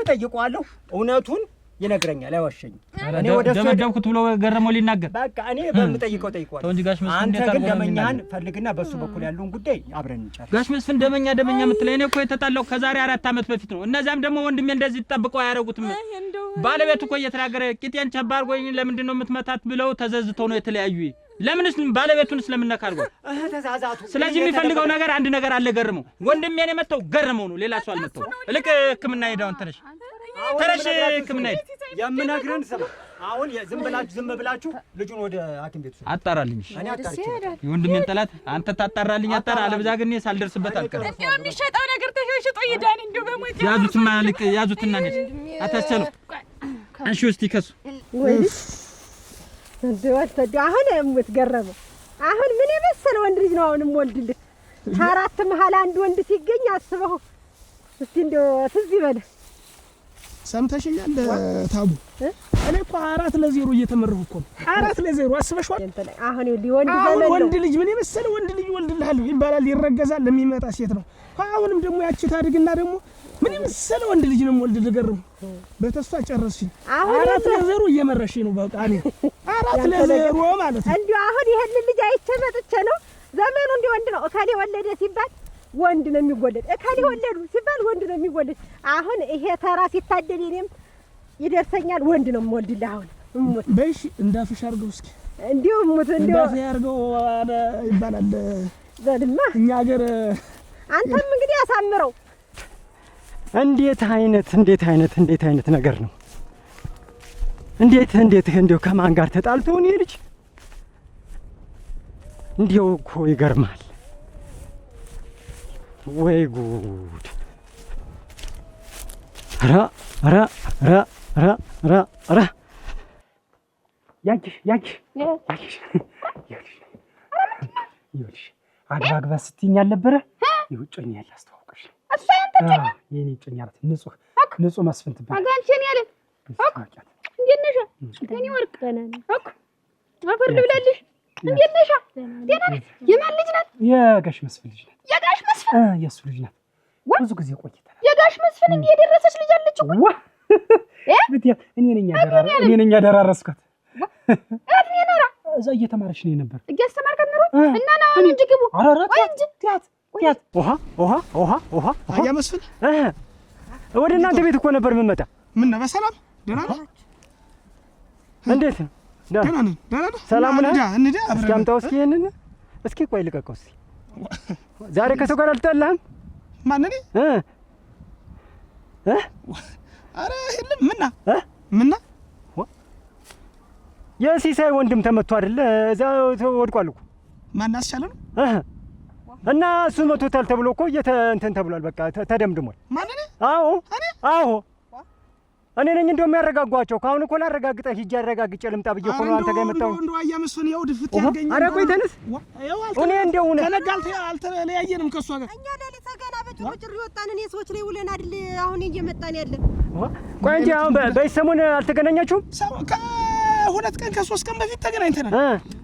እጠይቀዋለሁ እውነቱን ይነግረኛል፣ አይዋሸኝም። እኔ ወደ ደመደብኩት ብሎ ገረመው ሊናገር በቃ እኔ በምጠይቀው ጠይቀዋለሁ። ተው እንጂ ጋሽ መስፍን አንተ ግን ደመኛህን ፈልግና በሱ በኩል ያለውን ጉዳይ አብረን እንጨርስ። ጋሽ መስፍን ደመኛ የምትለኝ እኔ እኮ የተጣላው ከዛሬ 4 ዓመት በፊት ነው። እነዛም ደግሞ ወንድሜ እንደዚህ ተጠብቀው አያረጉትም። ባለቤቱ እኮ እየተናገረ ቂጤን ቸባር ጎኝ ለምንድን ነው የምትመታት ብለው ተዘዝተው ነው የተለያዩ። ለምንስ ባለቤቱን ስለምነካ አድርጎ ተዛዛቱ። ስለዚህ የሚፈልገው ነገር አንድ ነገር አለ። ገረመው ወንድሜን የመታው ገረመው ነው፣ ሌላ ሰው አልመታው። እልቅ ሕክምና ሄዳውን ተነሽ ሕክምና ሄድ የምነግርህን ስማ። አሁን ዝም ብላችሁ ልጁን ወደ ሐኪም ቤት አጣራልኝ። እኔ አጣርቼ የወንድሜን ጠላት አንተ ታጣራልኝ። አጣራ አለበዛ ግን እኔ ሳልደርስበት አልቀርም። እንደው የሚሸጠው ነገር ተሸሽጦ ይዳን እንደው በሞት ያዙትማ ልቅ ያዙትና ነኝ አታስቸሉ። አንሺ ውስጥ ይከሱ ወይስ እንደው አሁን የምትገረመው አሁን ምን የመሰለ ወንድ ልጅ ነው አሁንም ወልድልህ ከአራት መሀል አንድ ወንድ ሲገኝ አስበው እስቲ እንደው ትዝ ይበልህ። ሰምተሽኛል ታቡ? እኔ እኮ 4-0 እየተመረሁ እኮ ነው። 4-0 አስበሽዋል? አሁን ሊወንድ ዘመን ነው። ወንድ ልጅ ምን የመሰለ ወንድ ልጅ ወልድልሃለሁ ይባላል፣ ይረገዛል፣ ለሚመጣ ሴት ነው። አሁንም ደግሞ ያቺ ታድግና ደግሞ ምን የመሰለ ወንድ ልጅ ነው ወልድልህ። ገርም በተስፋ ጨረስሽኝ። 4-0 እየመረሽኝ ነው። በቃ እኔ 4-0 ማለት ነው። እንዲሁ አሁን ይሄን ልጅ አይቼ መጥቼ ነው ዘመኑ እንደ ወንድ ነው። እከሌ ወለደ ሲባል ወንድ ነው የሚወለድ፣ እከሌ ወለዱ ሲባል ወንድ ነው የሚወለድ። አሁን ይሄ ተራ ሲታደል እኔም ይደርሰኛል፣ ወንድ ነው የምወልድልህ። አሁን እሙት በይሽ እንዳፍሽ አድርገው እስኪ እንዲሁ እሙት እንዲሁ እንዳፍሽ አድርገው ይባላል ዘልማ እኛ ሀገር። አንተም እንግዲህ አሳምረው። እንዴት አይነት ነገር ነው? እንዴት እንዴው ከማን ጋር ተጣልቶ ነው ልጅ? እንዲው እኮ ይገርማል። ወይ ጉድ! ራ ያኪሽ አግባ ስትይኝ አልነበረ? ይውጭኝ ያለ አስተዋውቀሽ እሷ ያንተኛ የኔ ጭኛ ናት። ንጹህ መስፍን ትባል አጋንቺን ያለ እንዴት ነሽ? እኔ ወርቅ እኮ አፈር ልብላለሽ። እንዴት ነሽ? ደህና ነሽ? የማን ልጅ ናት? የጋሽ መስፍን ልጅ ናት። የጋሽ መስፍን የእሱ ልጅ ናት። ብዙ ጊዜ ቆይተናል። የጋሽ መስፍን እንዲህ የደረሰች ልጅ አለች እኮ እኔ ነኝ ያደራረስኳት። እድሜ ኖራ እዛ እየተማረች ነው ነበር። እያስተማርካት ኖሮ እና ና አሁን እንጂ ግቡ ወይ እንጂ ቲያት ውሃ ያ መስፍን ወደ እናንተ ቤት እኮ ነበር የምመጣ። ምን ነው በሰላም ደህና ነህ? እንዴት ነው? ደህና ነህ? ሰላም ነህ? እንዴ እስኪ አምጣው እስኪ ይሄንን እስኪ ቆይ ልቀቀው እስኪ። ዛሬ ከሰው ጋር አልተጣላህም? ማን እኔ? ኧረ የለም። ምና የሲሳይ ወንድም ተመቶ አይደለ? እዛ ወድቋል እኮ። ማን አስቻለ ነው? እና እሱ መቶታል ተብሎ እኮ እንትን ተብሏል። በቃ ተደምድሟል። ማን እኔ? አዎ እኔ ነኝ እንደውም ያረጋጓቸው። ካሁን እኮ ላረጋግጠህ ሂጅ አረጋግጬ ልምጣ ብዬ እኮ ነው አንተ ጋር የመጣው። እንደው አያ መስፍን ያው ድፍት ያገኝ። ኧረ ቆይ ተነስ። እኔ እንደው ከነጋልተ አልተለያየንም ከሷ ጋር። እኛ ሌሊት ገና በጭር ይወጣን። እኔ ሰዎች ላይ ውለን አይደል አሁን እየመጣን ያለን። ቆይ እንጂ አሁን በሰሞን አልተገናኛችሁም? ከሁለት ቀን ከ3 ቀን በፊት ተገናኝተናል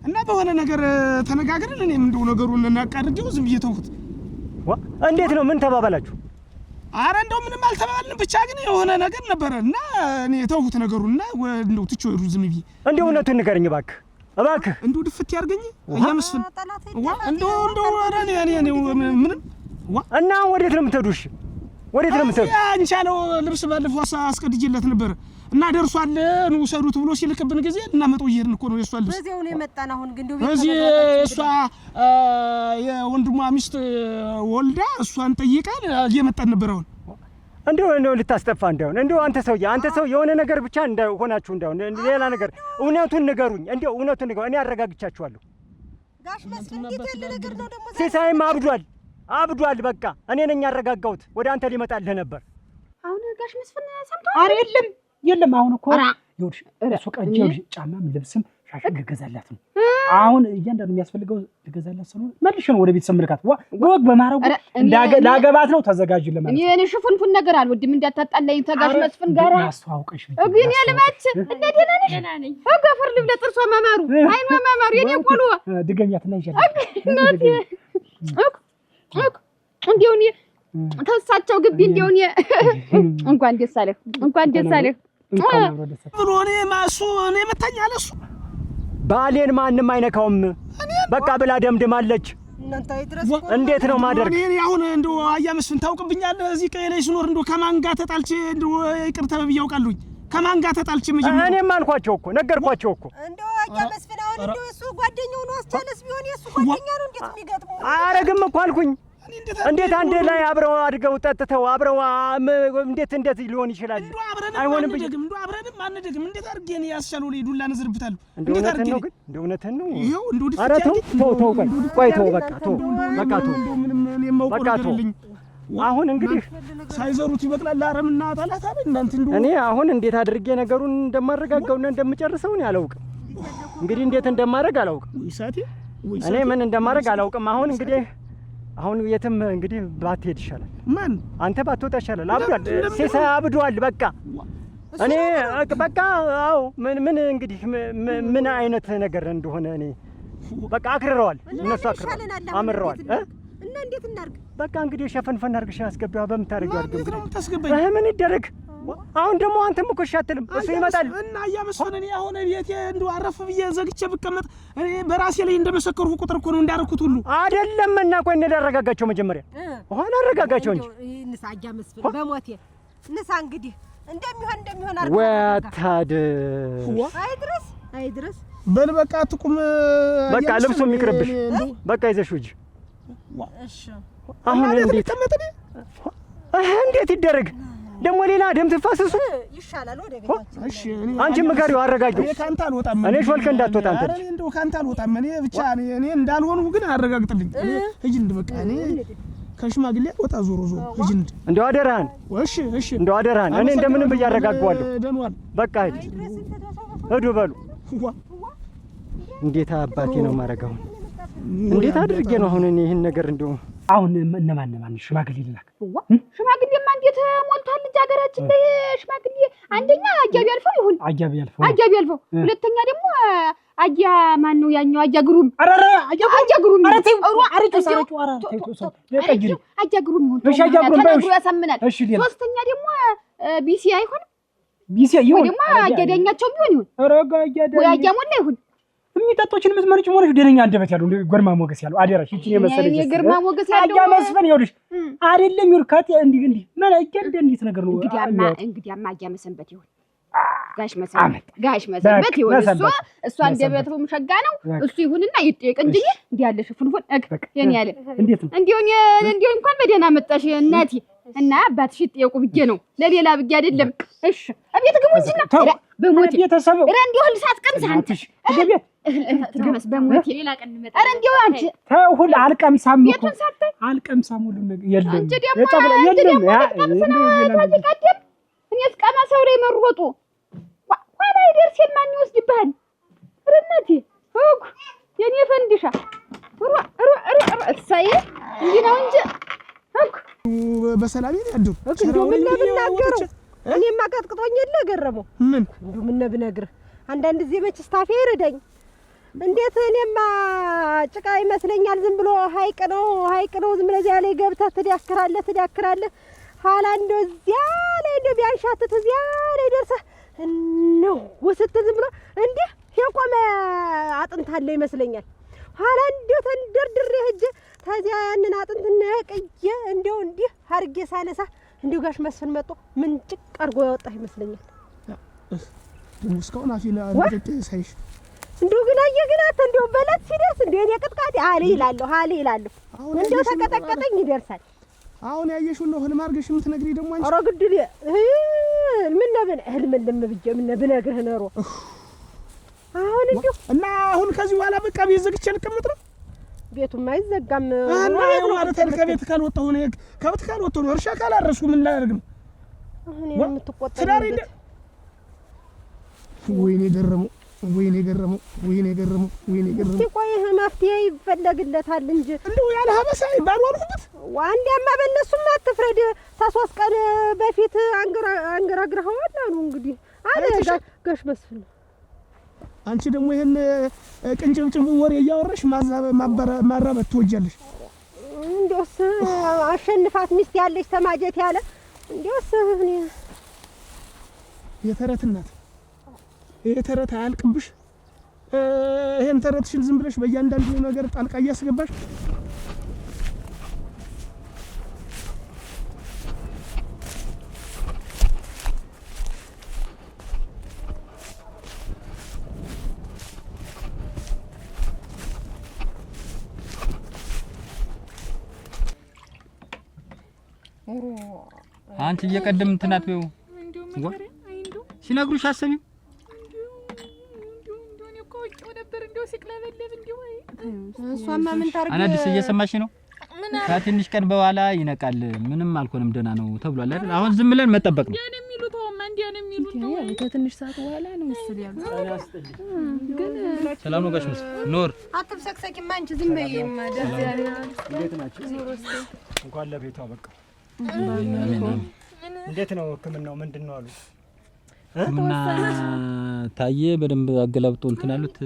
እና በሆነ ነገር ተነጋግረን እኔም እንደው ነገሩን እናቃርደው ዝም ብዬ ተውኩት። እንዴት ነው? ምን ተባባላችሁ? ኧረ እንደው ምንም አልተባባልንም። ብቻ ግን የሆነ ነገር ነበረ እና እኔ ተውኩት ነገሩንና እንደው ትቼው ሄድኩ ዝም ብዬ። እንደው እውነቱን ንገረኝ እባክህ። እንደው ድፍት ያርገኝ እያ መስፍን እንደው ኧረ እኔ ምንም እና ወዴት ነው የምትሄዱሽ? ወዴት ነው የምትሄዱ? አንቺ ያለው ልብስ ባለፈው አስቀድጄለት ነበር እና ደርሷል ነው ውሰዱት ብሎ ሲልክብን ጊዜ እናመጣው ይሄድን እኮ ነው የሷ ልብስ በዚያው ነው የመጣን። አሁን ግን እንደው በዚህ እሷ የወንድሟ ሚስት ወልዳ እሷን ጠይቃን እየመጣን ነበር። አሁን እንደው ልታስጠፋ እንደው አንተ ሰው የሆነ ነገር ብቻ እንደሆናችሁ ሌላ ነገር እውነቱን ንገሩኝ። እንደው እውነቱን ንገሩ። እኔ አረጋግቻችኋለሁ። ጋሽ መስፍን እንዴት ያለ ነገር ነው ደግሞ? ሲሳይም አብዷል። በቃ እኔ ነኝ ያረጋጋሁት። ወደ አንተ ሊመጣልህ ነበር። አሁን ጋሽ መስፍን ሰምቷል? ኧረ የለም። አሁን እኮ ይኸውልሽ እሱ ቀንጂ ጫማም ልብስም ሻሽን ልገዛላት ነው። አሁን እያንዳንዱ የሚያስፈልገው ልገዛላት ስለሆነ መልሼ ነው ወደ ቤተሰብ መልካት ወግ በማረጉ ላገባት ነው። ተዘጋጅ ለማለት እኔ ሽፉንፉን ነገር አልወድም። እንዳታጣላኝ ተጋሽ መስፍን ጋር አስተዋውቀሽ ግን የልማች እንዴት ነሽ? ገፈር ልብለ ጥርሷ መማሩ አይኗ መማሩ የኔ ቆሎ ድገኛትና ይሻላል። እንዴው እኔ ተሳቸው ግቢ እንዴው እኔ እንኳን ደስ አለህ ብሎ እኔ ማሱ እኔ መታኛለ እሱ ባሌን ማንም አይነካውም በቃ ብላ ደምድማለች። እናንተ ይድረስ እንዴት ነው ማደርግ? እኔ አሁን እንደው አያ መስፍን ታውቅብኛለህ። እዚህ ቀይ ላይ ስኖር እንደው ከማን ጋር ተጣልቼ እንደው ይቅርታ ብዬ አውቃለሁኝ። ከማን ጋር ተጣልቼ መጀመሪያ እኔም አልኳቸው እኮ ነገርኳቸው እኮ እንደው አያ መስፍን አሁን እንደው እሱ ጓደኛው ነው። አስቻለስ ቢሆን የሱ ጓደኛ ነው። እንዴት የሚገጥመው አረግም እኮ አልኩኝ። እንዴት አንድ ላይ አብረው አድገው ጠጥተው አብረው እንዴት ሊሆን ይችላል? አይሆንም። እንደው አብረንም አንደግም። እንዴት አድርጌ ነው ያስቻለው ላይ ዱላ ነዝርብታለሁ። እንዴት አድርጌ ነው ግን እንደው እውነትህን ነው። ይሄው እንደው ኧረ ተው በቃ ምንም እኔ የማውቀው ነገር የለኝም። አሁን እንግዲህ ሳይዘሩት ይበቅላል አረምና ጠላት አይደል እናንተ እንደው እኔ አሁን እንዴት አድርጌ ነገሩን እንደማረጋጋውና እንደምጨርሰው ነው አላውቅም። እንግዲህ እንዴት እንደማረግ አላውቅም። እኔ ምን እንደማረግ አላውቅም። አሁን እንግዲህ የትም እንግዲህ ባትሄድ ይሻላል። ማን አንተ ባትወጣ ይሻላል። ሲሳይ አብዷል። በቃ እኔ በቃ ምን እንግዲህ ምን አይነት ነገር እንደሆነ እኔ በቃ አክርረዋል። እነሱ አምረዋል። እና እንዴት እናርግ? በቃ እንግዲህ ሸፈንፈን አድርገሽ አስገቢዋ በምታረጊው አድርገው እንግዲህ ምን ይደረግ? አሁን ደግሞ አንተም እኮ እሺ አትልም። እሱ ይመጣል እና እያመስፈን እኔ አሁን ቤቴ እንደው አረፍ ብዬ ዘግቼ ብቀመጥ እኔ በራሴ ላይ እንደመሰከርኩ ቁጥር እኮ ነው እንዳረኩት ሁሉ አይደለም። እና ቆይ እንዳረጋጋቸው መጀመሪያ አረጋጋቸው እንጂ ንሳ እያመስፈን በሞቴ ንሳ እንግዲህ እንደሚሆን አርጋ ወታደ አይድረስ በል በቃ አትቁም። በቃ ልብሱም ይቅርብሽ። በቃ ይዘሽው እንጂ እሺ አሁን እንዴት ይደረግ ደግሞ ሌላ ደም ትፋሰሱ ይሻላል። ወደ ቤታችን እሺ አንቺ ምከሪው አረጋጊው። እኔ ካንተ አልወጣም። እኔ ሾልከ እንዳትወጣ አንተ እኔ እንደው ካንተ አልወጣም። እኔ ብቻ እኔ እንዳልሆንኩ ግን አረጋግጥልኝ። እኔ ሂጂ እንደ በቃ እኔ ከሽማግሌ ወጣ ዞሮ ሂጂ እንደ እንደው አደራህን። እሺ እንደው አደራህን። እኔ እንደምንም ብዬ አረጋጋዋለሁ። ደንዋል በቃ ሂዱ በሉ። እንዴት አባቴ ነው ማረጋው? እንዴት አድርጌ ነው አሁን እኔ ይሄን ነገር እንደው አሁን እነማን ሽማግሌ ልላክ? ሽማግሌማ እንዴት ሞልቷል እንጂ ሀገራችን ላይ ሽማግሌ አንደኛ አጃቢ አልፈው ይሁን አጃቢ አልፈው፣ ሁለተኛ ደግሞ አያ ማን ነው ያኛው አያ ግሩም አያ ግሩም ያሳምናል። ሶስተኛ ደግሞ ቢሲ አይሆንም ወይ ደግሞ አያዳኛቸው ቢሆን ይሁን ወይ አያ ሞላ ይሁን የሚጠጦችን መስመርጭ ሞልሽ ደረኛ አንደበት ያለው ግርማ ሞገስ ያለው አደራሽ እቺ የመሰለኝ ግርማ ሞገስ ያለው አያ መስፈን ይኸውልሽ አይደለም ይርካት እንዲህ መለከል እንዴት ነገር ነው። እንግዲያማ አያ መሰንበት ይሁን ጋሽ መሰንበት ይሁን እሱ አንደበቱም ሸጋ ነው እሱ ይሁንና ይጠየቅ እንጂ እንዲህ ያለ ሽፉንፉን የኔ ያለ እንዲሁ እንኳን በደህና መጣሽ እናቴ እና አባትሽ ይጠየቁ ብዬ ነው ለሌላ ብዬ አይደለም። እሺ አቤት ግሙጅና በሞት ቤተሰብ እንዲሁ ልሳት ቀምሳ አንተ ትገመስ በሞት ሌላ ቀን መጣ እንዲሁ አንቺ ሁሉ አልቀምሳም ቤቱን ሳታይ አልቀምሳም ሁሉ ነገር የለም እንጂ ደግሞ የለም እኔስ ቀማ ሰው ላይ መሮጡ ኋላ ይደርሰን ማን ይወስድብሃል? ረነቴ ሆክ የኔ ፈንዲሻ እሳዬ እንዲህ ነው እንጂ ሆክ በሰላም ያደው እንደው ምን ብናገረው እኔማ ቀጥቅጦኝ የለ ገረመው ምን እንደው ምን ብነግርህ አንዳንድ ጊዜ መችስ ታፌ ይረዳኝ። እንዴት እኔማ ጭቃ ይመስለኛል። ዝም ብሎ ሀይቅ ነው ዝም ብለህ እዚያ ላይ ገብተህ ትዳክራለህ ኋላ እንደው እዚያ ላይ እንደው ቢያንሻትት እዚያ ላይ ደርሰህ ነው ወስት ዝም ብሎ እንዲህ የቆመ አጥንት አለ ይመስለኛል። ኋላ እንደው ተንደርድሬ ሂጅ ተዚያ ያንን አጥንት ነቅዬ እንደው እንዲህ አድርጌ ሳነሳ እንዲሁ ጋሽ መስፍን መጥቶ ምን ጭቅ አድርጎ ያወጣህ ይመስለኛል። ደግሞ እስካሁን አፊና አድርጌ ሳይሽ እንዲሁ ግን አየግናት እንዲሁ በለት ሲደርስ እንዲሁ እኔ ቅጥቃጤ አለ ይላለሁ እንዲሁ ተቀጠቀጠኝ ይደርሳል። አሁን ያየሽው ነው ህልም አድርገሽ የምትነግሪኝ ደግሞ አንቺ። ኧረ ግድል ምን ነብን ህልም ብዬ ምን ብነግርህ ኖሮ አሁን እንዲሁ እና አሁን ከዚህ በኋላ በቃ ቤት ዘግቼ ልቀመጥ ነው። ቤቱም አይዘጋም እና ማለት ከቤት ካልወጣሁ ነው ከቤት ካልወጣሁ ነው እርሻ ካላረስኩ ምን ላደርግ ነው? አሁን የምትቆጠረው ወይኔ ገረመው እስቲ ቆይ መፍትሄ ይፈለግለታል እንጂ እንደው ያለ ሀበሳ ባልዋልኩበት አንዴማ በእነሱም አትፍረድ። ከ3 ቀን በፊት አንገራግረኸዋል አሉ እንግዲህ አለ ጋሽ መስፍን። አንቺ ደግሞ ይሄን ቅንጭብጭብ ወሬ እያወራሽ ማራበት ትወጃለሽ። እንዴውስ አሸንፋት ሚስት ያለሽ ተማጀት ያለ እንዴውስ እኔ የተረት እናት ይሄ ተረት አያልቅብሽ። ይሄን ተረትሽን ዝም ብለሽ በእያንዳንዱ ነገር ጣልቃ እያስገባሽ አንቺ እየቀደም እንትናት ነው ሲነግሩሽ አሰሚም እሷማ ምን ታርግ? አናዲስ እየሰማሽ ነው? ከትንሽ ቀን በኋላ ይነቃል። ምንም አልኮንም ደህና ነው ተብሏል አይደል? አሁን ዝም ብለን መጠበቅ ነው። ያን የሚሉት እንዲያን የሚሉት ነው። ከትንሽ ሰዓት በኋላ ነው መሰል ያሉት። ግን ሰላም ነው ጋሽ መስፍን ኖር አትብሰክሰኪማ አንቺ ዝም በይማ። ደስ ያለ እንዴት ናችሁ? እንኳን ለቤቷ በቃ። እንዴት ነው ህክምናው? ምንድን ነው አሉ? ህክምና ታየ በደንብ አገላብጦ እንትን አሉት።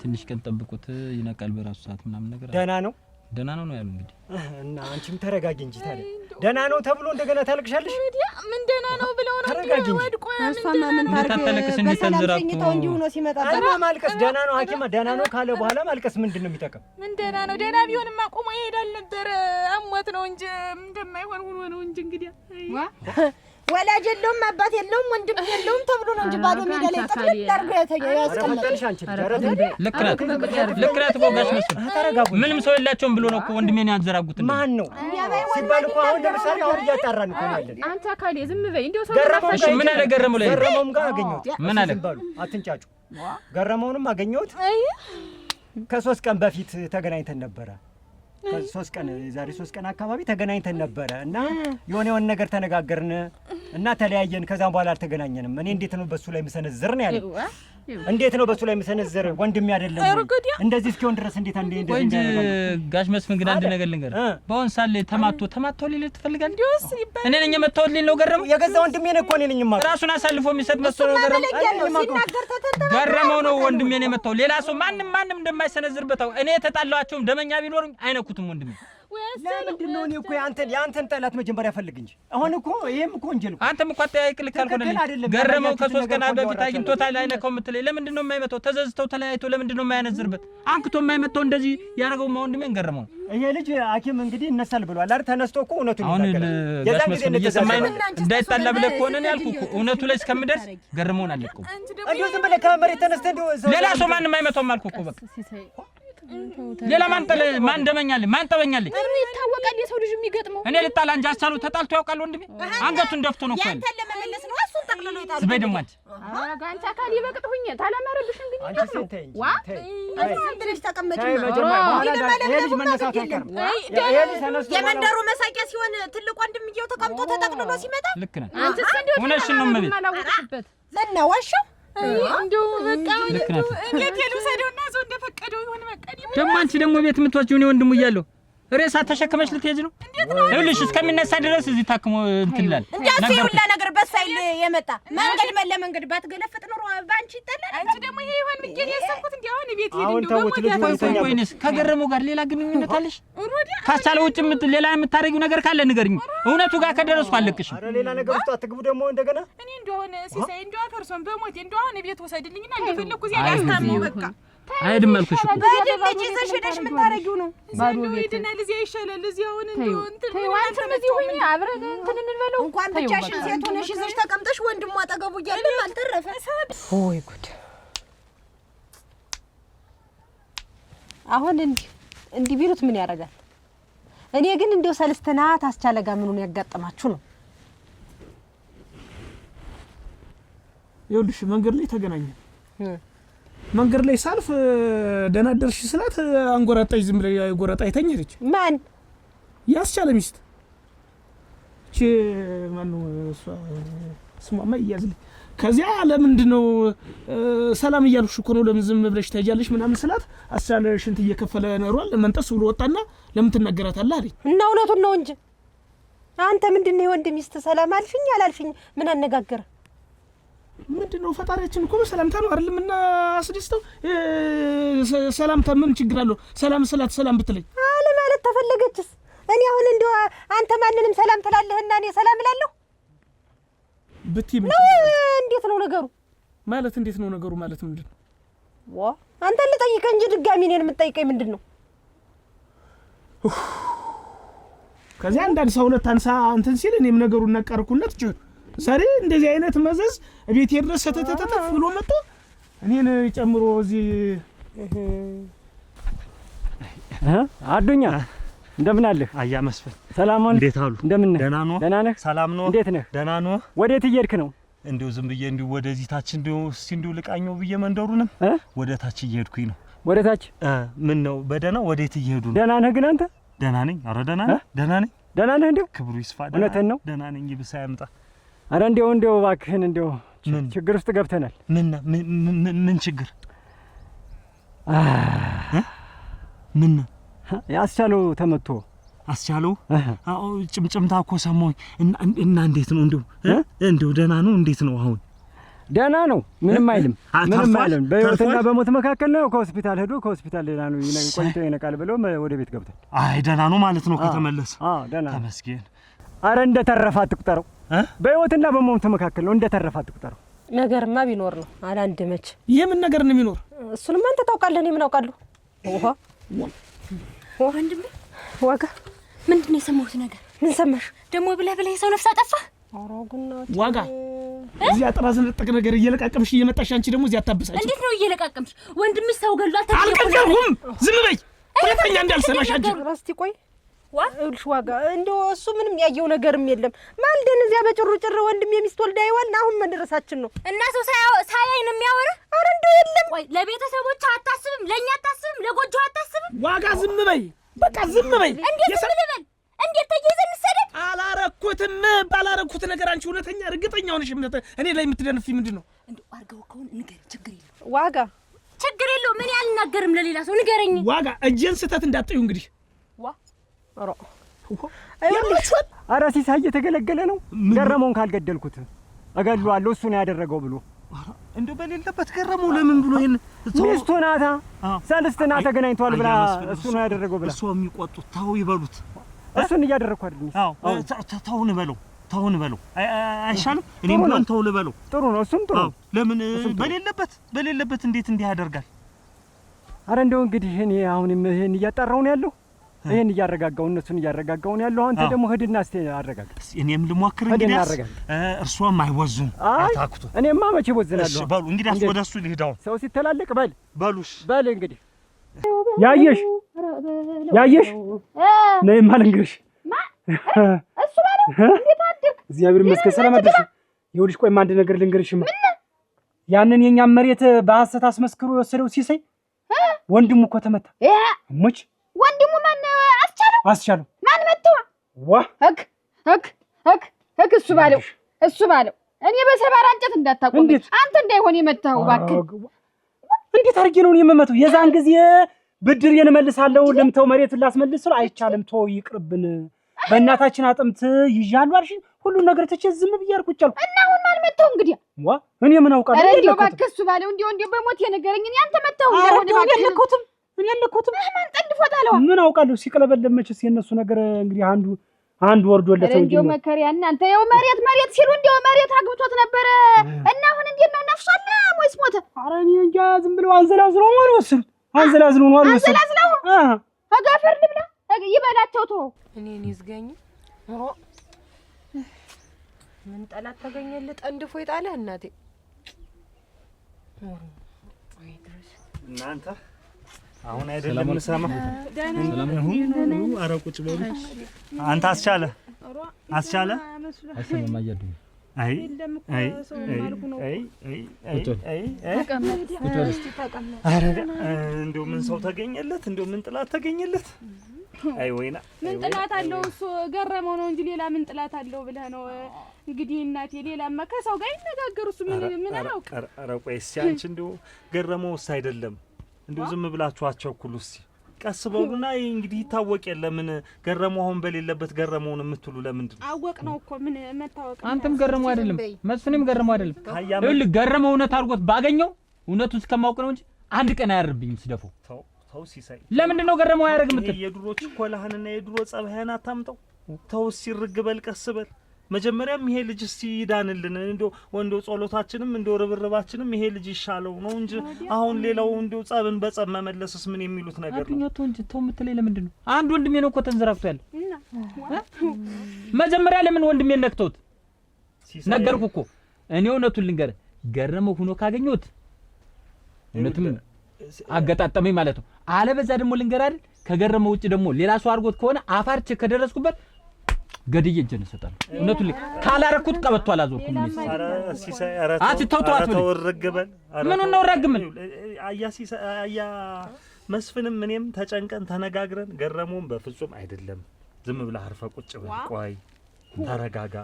ትንሽ ቀን ጠብቁት ይነቃል በራሱ ሰዓት ምናምን ነገር። ደህና ነው ያሉ እንግዲህ። እና አንቺም ተረጋጊ እንጂ ታዲያ ደህና ነው ተብሎ እንደገና ታልቅሻለሽ? ምን ደህና ነው ብለው ነው እንዴ? ወድቆ እሷማ ምን ታርግ? በሰላም ተኝተው ነው ሲመጣ ማልቀስ ደህና ነው ሐኪማ ደህና ነው ካለ በኋላ ማልቀስ ምንድን ነው የሚጠቅም? ምን ደህና ነው? ደህና ቢሆንማ ቆሞ ይሄዳል ነበር። አሟት ነው እንጂ እንደማይሆን ሆኖ ነው እንጂ እንግዲህ ወላጅ የለውም አባት የለውም ወንድም የለውም ተብሎ ነው እንጂ ባዶ ሜዳ ላይ ጠቅልል አድርጎ ያስቀመጠሽ። ልክ ናት እኮ ጋሽ መስፍን ምንም ሰው የላቸውም ብሎ ነው እኮ ወንድሜን ያዘራጉት። ማን ነው ሲባል እኮ አሁን ለምሳሌ አሁን እያጣራን እኮ ነው ያለን። አንተ አካሌ ዝም በይ እንደው ሰው እሺ ምን አለ ገረመው ላይ ገረመውም ጋር አገኘሁት። ምን አለ ሲባሉ አትንጫጩ። ገረመውንም አገኘሁት። ከ3 ቀን በፊት ተገናኝተን ነበረ። ከ3 ቀን ዛሬ 3 ቀን አካባቢ ተገናኝተን ነበረ እና የሆነ ነገር ተነጋገርን እና ተለያየን። ከዛም በኋላ አልተገናኘንም። እኔ እንዴት ነው በሱ ላይ መሰነዘር ነው ያለው። እንዴት ነው በሱ ላይ መሰነዘር? ወንድሜ አይደለም እንደዚህ እስኪሆን ድረስ እንዴት ወይ እንጂ ጋሽ መስፍን ግን አንድ ነገር ልንገር። በአሁን ሳለ ተማቶ ሊል ትፈልጋለህ? እንዲውስ ይባል እኔ ነኝ መተውል ነው ገረመው። የገዛ ወንድሜ ነው እኮ እኔ ነኝ ማለት ራሱን አሳልፎ የሚሰጥ መስሎ ነው ገረመው ነው ወንድሜ ነው መተው። ሌላ ሰው ማንም እንደማይሰነዝርበት እኔ የተጣላኋቸውም ደመኛ ቢኖርም አይነኩትም ወንድሜ። ለምንድን ነው እኔ እኮ ያንተን ጠላት መጀመሪያ ፈልግ እንጂ አሁን እኮ ይሄም እኮ ወንጀል እኮ አንተም እኮ አጠያይቅልክ ካልሆነልኝ ገረመው ከ3 ቀን በፊት አግኝቶታል አይነካው የምትለኝ ለምንድን ነው የማይመጣው? ተዘዝተው ተለያይቶ ለምንድን ነው የማያነዝርበት? አንክቶ የማይመጣው እንደዚህ ያደረገው ወንድሜን ገረመው። ይሄ ልጅ ሐኪም እንግዲህ እነሳል ብሏል አይደል? ተነስቶ እኮ እውነቱን ይናገራል። ጋሽ መስፍን እየሰማኝ እንዳይጣላ ብለህ ከሆነ ነው ያልኩህ እኮ እውነቱ ላይ እስከምደርስ ገረመውን አለቀው። እንዴ ዝም ብለህ ከመሬት ተነስተህ እንደው ሌላ ሰው ማንም አይመጣውም አልኩህ እኮ በቃ ሌላ ማን ደመኛል? ማን ጠበኛል? ምን ይታወቃል? የሰው ልጅ የሚገጥመው እኔ ልጣላ እንጂ አሳሉ ተጣልቶ ያውቃል ወንድሜ? አንገቱን ደፍቶ ነው እኮ ያንተን ለመመለስ ነው እሱን ጠቅልሎ ይጣል። ዝበይ ደግሞ አንቺ ጋንቻ ካሊ በቅጥሁኝ ታላማረብሽ እንግዲህ አንቺ ሰንተኝ ዋ አንተ ብለሽ ተቀመጪ የመንደሩ መሳቂያ ሲሆን ትልቅ ወንድምየው ተቀምጦ ተጠቅልሎ ሲመጣ ልክ ነህ። እውነትሽን ነው የምልህ። ለናዋሻው እንደው በቃ እንዴት የልውሰደውና ሰው እንደፈቀደው ይሁን በቃ ደግሞ አንቺ ደግሞ ቤት የምትወጪው እኔ ወንድሙ እያለሁ ሬሳ ተሸክመሽ ልትሄጂ ነው? ይኸውልሽ እስከሚነሳ ድረስ እዚህ ታክሞ እንትን ይላል። እንዴት ሁላ ነገር በሳይል የመጣ መንገድ ባትገለፍጥ ኖሮ ባንቺ ይጣላል። አንቺ ደግሞ ይሄ ይሁን ምገል ያሰብኩት እንዴ አሁን ቤት ሄድ ወይንስ ከገረመው ጋር ሌላ ግንኙነት አለሽ? ካቻለ ውጭ ሌላ የምታረጊው ነገር ካለ ንገሪኝ። እውነቱ ጋር ከደረስኩ አለቅሽ። ኧረ ሌላ ነገር ውስጥ አትግቡ ደግሞ እንደገና። እኔ እንደሆነ ሲሳይ እንደው አፈርሶን በሞቴ እንደው አሁን ቤት ወሰድልኝና እንደፈለኩ እዚያ ያስታምው በቃ አይሄድም አልኩሽ እኮ በደንብ ይዘሽ ሄደሽ ምን ታረጊው ነው? ባዶ ቤት እዚህ ይሻላል። እዚህ አሁን እንደው እንትን አንተም እዚህ ሆኜ አብረን እንትን እንበለው። እንኳን ብቻሽን ሴት ሆነሽ ይዘሽ ተቀምጠሽ ወንድሟ አጠገቡ እያለ አልተረፈ። ወይ ጉድ! አሁን እንዲህ ቢሉት ምን ያደርጋል? እኔ ግን እንደው ሰልስተና ታስቻለ ጋር ምኑን ያጋጠማችሁ ነው? ይኸውልሽ መንገድ ላይ ተገናኘን። መንገድ ላይ ሳልፍ ደህና አደርሽ ስላት አንጎራጣች። ዝም ብላ ጎራጣ አይተኛለች። ማን? ያስቻለ ሚስት እቺ ማነው እሷ? ስሟማ ይያዝልኝ። ከዚያ ለምንድን ነው ሰላም እያልኩሽ እኮ ነው ለምን ዝም ብለሽ ትሄጃለሽ ምናምን ስላት አስቻለ ሽንት እየከፈለ ኖሯል። መንጠስ ብሎ ወጣና ለምን ትናገራታለህ አለኝ። እና እውነቱን ነው እንጂ አንተ ምንድነው የወንድ ሚስት ሰላም አልሽኝ አላልሽኝ ምን አነጋገረ? ምንድነው ፈጣሪያችን እኮ ሰላምታ ነው አይደል? ምን አስደስተው ሰላምታ ምን ችግር አለው? ሰላም ስላት ሰላም ብትለኝ አለ ማለት ተፈለገችስ? እኔ አሁን እንደው አንተ ማንንም ሰላም ትላለህና እኔ ሰላም እላለሁ ብትይ ምን እንዴት ነው ነገሩ? ማለት እንዴት ነው ነገሩ ማለት ምንድነው? አንተ ልጠይቀህ እንጂ ድጋሚ እኔን የምትጠይቀኝ ምንድነው? ከዚያ አንዳንድ ሰው ሁለት አንሳ እንትን ሲል እኔም ነገሩን ነቀርኩለት ጭ ዛሬ እንደዚህ አይነት መዘዝ ቤት ይድረስ ተተተተፍ ብሎ መጥቶ እኔን ጨምሮ እዚህ አዱኛ እንደምን አለህ? አያ መስፈን ሰላም ነው? እንዴት አሉ? እንደምን ነህ? ደህና ነው? ደህና ነህ? ሰላም ነው? እንዴት ነህ? ደህና ነው? ወዴት እየሄድክ ነው? እንደው ዝም ብዬ እንደው ወደዚህ ታች እንደው ልቃኘው ብዬ መንደሩንም ወደ ታች እየሄድኩኝ ነው። ወደ ታች? ምን ነው በደህና ወዴት እየሄዱ ነው? ደህና ነህ ግን አንተ? ደህና ነኝ። ኧረ ደህና ነኝ። ደህና ነኝ። ደህና ነህ? እንደው ክብሩ ይስፋ። እውነትህን ነው? ደህና ነኝ። ይብሳ ያምጣ። ኧረ እንደው እባክህን እንደው ችግር ውስጥ ገብተናል። ምን ችግር? ምን ያስቻለው ተመቶ አስቻለው? አዎ ጭምጭምታ እኮ ሰማሁኝ። እና እንዴት ነው እንደው ደህና ነው? እንዴት ነው አሁን? ደህና ነው። ምንም አይልም። ምንም አይልም። በህይወትና በሞት መካከል ነው። ከሆስፒታል ሄዶ ከሆስፒታል ሌላ ነው ቆይቶ ይነቃል ብለው ወደ ቤት ገብቷል። አይ ደህና ነው ማለት ነው ከተመለሰ? አዎ ደህና ነው። ተመስገን። አረ እንደተረፈ አትቁጠረው። በህይወትና በሞት መካከል ነው። እንደተረፈ አትቁጠረው። ነገርማ ቢኖር ነው አላንድ መች የምን ነገር ነው የሚኖር? እሱንም አንተ ታውቃለህ። እኔ ምን አውቃለሁ? ወንድሜ ዋጋ ምንድን ነው የሰማሁት ነገር? ምን ሰማሽ ደግሞ? ብለህ የሰው ነፍስ አጠፋህ? ዋጋ እዚህ አጥራዝን ጥቅ ነገር እየለቃቀምሽ እየመጣሽ አንቺ ደግሞ እዚህ አታብሳጭ። እንዴት ነው እየለቃቀምሽ? ወንድምሽ ሰው ገሏል። አልቀቀምኩም። ዝም በይ። ሁለተኛ እንዳልሰማሽ አንቺ ራስቲ ቆይ እልሽ ዋጋ እንደው እሱ ምንም ያየው ነገርም የለም። ማልደን እዚያ በጭሩጭር ወንድም የሚስት ወልዳ ይዋል። አሁን መድረሳችን ነው እና ሰው ሳያይ ነው የሚያወራ። አረ እንደው የለም። ቆይ ለቤተሰቦች አታስብም? ለኛ አታስብም? ለጎጆ አታስብም? ዋጋ ዝም በይ። በቃ ዝም በይ። እንዴት ዝም ልበል? እንዴት ተይዘን እንሰደድ? አላረኩትም። ባላረኩት ነገር አንቺ እውነተኛ እርግጠኛ ሆነሽ እኔ ላይ የምትደንፊ ምንድን ነው? እንደው አርገው ከሆነ ንገረኝ። ችግር የለውም ዋጋ ችግር የለውም። ምን ያልናገርም ለሌላ ሰው ንገረኝ። ዋጋ እጄን ስህተት እንዳትጠዩ እንግዲህ ኧረ ሲሳይ እየተገለገለ ነው። ገረመውን ካልገደልኩት እገድለዋለሁ እሱ ነው ያደረገው ብሎ እንደው በሌለበት ገረመው ለምን ብሎ ይሄን ሚስቱ ናታ ሰልስትና ተገናኝቷል ብላ እሱ ነው ያደረገው ብላ እሱ የሚቆጡት ታው ይበሉት። እሱን እያደረኩ አይደል? አዎ ተውን በለው አይሻልም? እኔም ብለን ተው ልበለው። ጥሩ ነው። እሱም ጥሩ ነው። ለምን በሌለበት እንዴት እንዲህ ያደርጋል? አረ እንደው እንግዲህ እኔ አሁን ይሄን እያጣራው ነው ያለው። ይሄን እያረጋጋው እነሱን እያረጋጋው ነው ያለው። አንተ ደግሞ ሄድና እስቲ አረጋጋ። እኔም ልሞክር እንግዲህ እርሷም አይወዙም አታክቱ። እኔማ መቼ ወዝናለሁ? በሉ እንግዲህ ወደ እሱ ልሂዳው። ሰው ሲተላለቅ በሉሽ በል እንግዲህ ያየሽ ነይ ማለንገርሽ እሱ ማለት እንዴት አደርክ? እግዚአብሔር ይመስገን ሰላም አደርሽ። ይኸውልሽ ቆይ አንድ ነገር ልንገርሽማ። ያንን የኛም መሬት በሐሰት አስመስክሮ የወሰደው ሲሳይ ወንድሙ እኮ ተመታ። ሙች ወንድሙ ማን አስቻለው? ማን መተዋ? ህግ እሱ ባለው እኔ በሰባራ እንጨት እንዳታቆም አንተ እንዳይሆን የመታው እባክህ። እንዴት አድርጌ ነው የምመታው? የዛን ጊዜ ብድር የነመልሳለሁ ለምተው መሬት ላስመልስው አይቻልም። ተው ይቅርብን። በእናታችን አጥምት ይያሉ አልሽኝ። ሁሉ ነገር ተቸ ዝም ብያር ቁጭ አልኩ እና አሁን ማን መተው? እንግዲህ እኔ ምን አውቃለሁ? እንደው እባክህ እሱ ባለው እንደው በሞት የነገረኝ እኔ አንተ መተው እኔ ያለኩትም ማን ጠንድፎታል? ምን አውቃለሁ? ሲቀለበለም መችስ የነሱ ነገር እንግዲህ አንዱ አንድ ወርዶለት ነው እንጂ እንደው መከሪያ እናንተ ያው መሬት ሲሉ እንደው መሬት አግብቶት ነበር እና አሁን እንዴት ነው ነፍሱ አለ ወይስ ሞተ? ኧረ እኔ እንጃ ዝም ብለው አንዘላዝለው ነው ወሰዱት። አንዘላዝለው አጋፈር ልብላ ይበላቸው ተው እኔን ይዝጋኝ ምን ጠላት ተገኘልህ ጠንድፎ ይጣለ እናቴ እናንተ አሁን አይደለም እንሰማ ሰላም ነው ኧረ ቁጭ በሉ አንተ አስቻለ አይሰማም አያዱኝ አይ እንደው ምን ሰው ተገኘለት እንደው ምን ጥላት ተገኘለት አይ ወይና ምን ጥላት አለው እሱ ገረመው ነው እንጂ ሌላ ምን ጥላት አለው ብለህ ነው እንግዲህ እናቴ ሌላማ ከሰው ጋር ይነጋገሩ እሱ ምን አላውቅ ኧረ ቆይስ አንቺ እንደው ገረመውስ አይደለም እንደው ዝም ብላችሁ አቸኩሉ እስቲ ቀስ በሉና እንግዲህ ይታወቅ የለምን ገረመው አሁን በሌለበት ገረመውን የምትሉ ለምንድን አወቅ ነው እኮ ምን መታወቅ አንተም ገረመው አይደለም መስፍንም ገረመው አይደለም ይኸውልህ ገረመው እውነት አድርጎት ባገኘው እውነቱን እስከማውቅ ነው እንጂ አንድ ቀን አያርብኝም ስደፈው ተው ሲሳይ ለምንድን ነው ገረመው አያረግ ምትል የድሮ ችኮላህንና የድሮ ጸባህን አታምጠው ተው ሲርግበል ቀስ በል መጀመሪያም ይሄ ልጅ እስቲ ይዳንልን እንደው ጸሎታችንም እንደው ርብርባችንም ይሄ ልጅ ይሻለው ነው እንጂ አሁን ሌላው እንደው ጸብን በጸብ መመለስስ ምን የሚሉት ነገር ነው አጥኛው እንጂ ተው ምትለኝ ለምንድን ነው አንድ ወንድሜ ነው እኮ ተንዘራፍቶ ያለ መጀመሪያ ለምን ወንድሜ ነክቶት ነገርኩ እኮ እኔ እውነቱን ልንገር ገረመው ሆኖ ካገኘሁት እውነትም አገጣጣመኝ ማለት ነው አለበዛ ደግሞ ልንገር አይደል ከገረመው ውጭ ደግሞ ሌላ ሰው አድርጎት ከሆነ አፋርቼ ከደረስኩበት ገድዬ እጄን እሰጣለሁ እውነቱን ካላረኩት ቀበቷ አላዞርኩም ኧረ ሲሳይ ኧረ ተወረግበል ምን ነው ረግምን አያ መስፍንም እኔም ተጨንቀን ተነጋግረን ገረመውን በፍጹም አይደለም ዝም ብለህ አርፈ ቁጭ በል ቆይ ተረጋጋ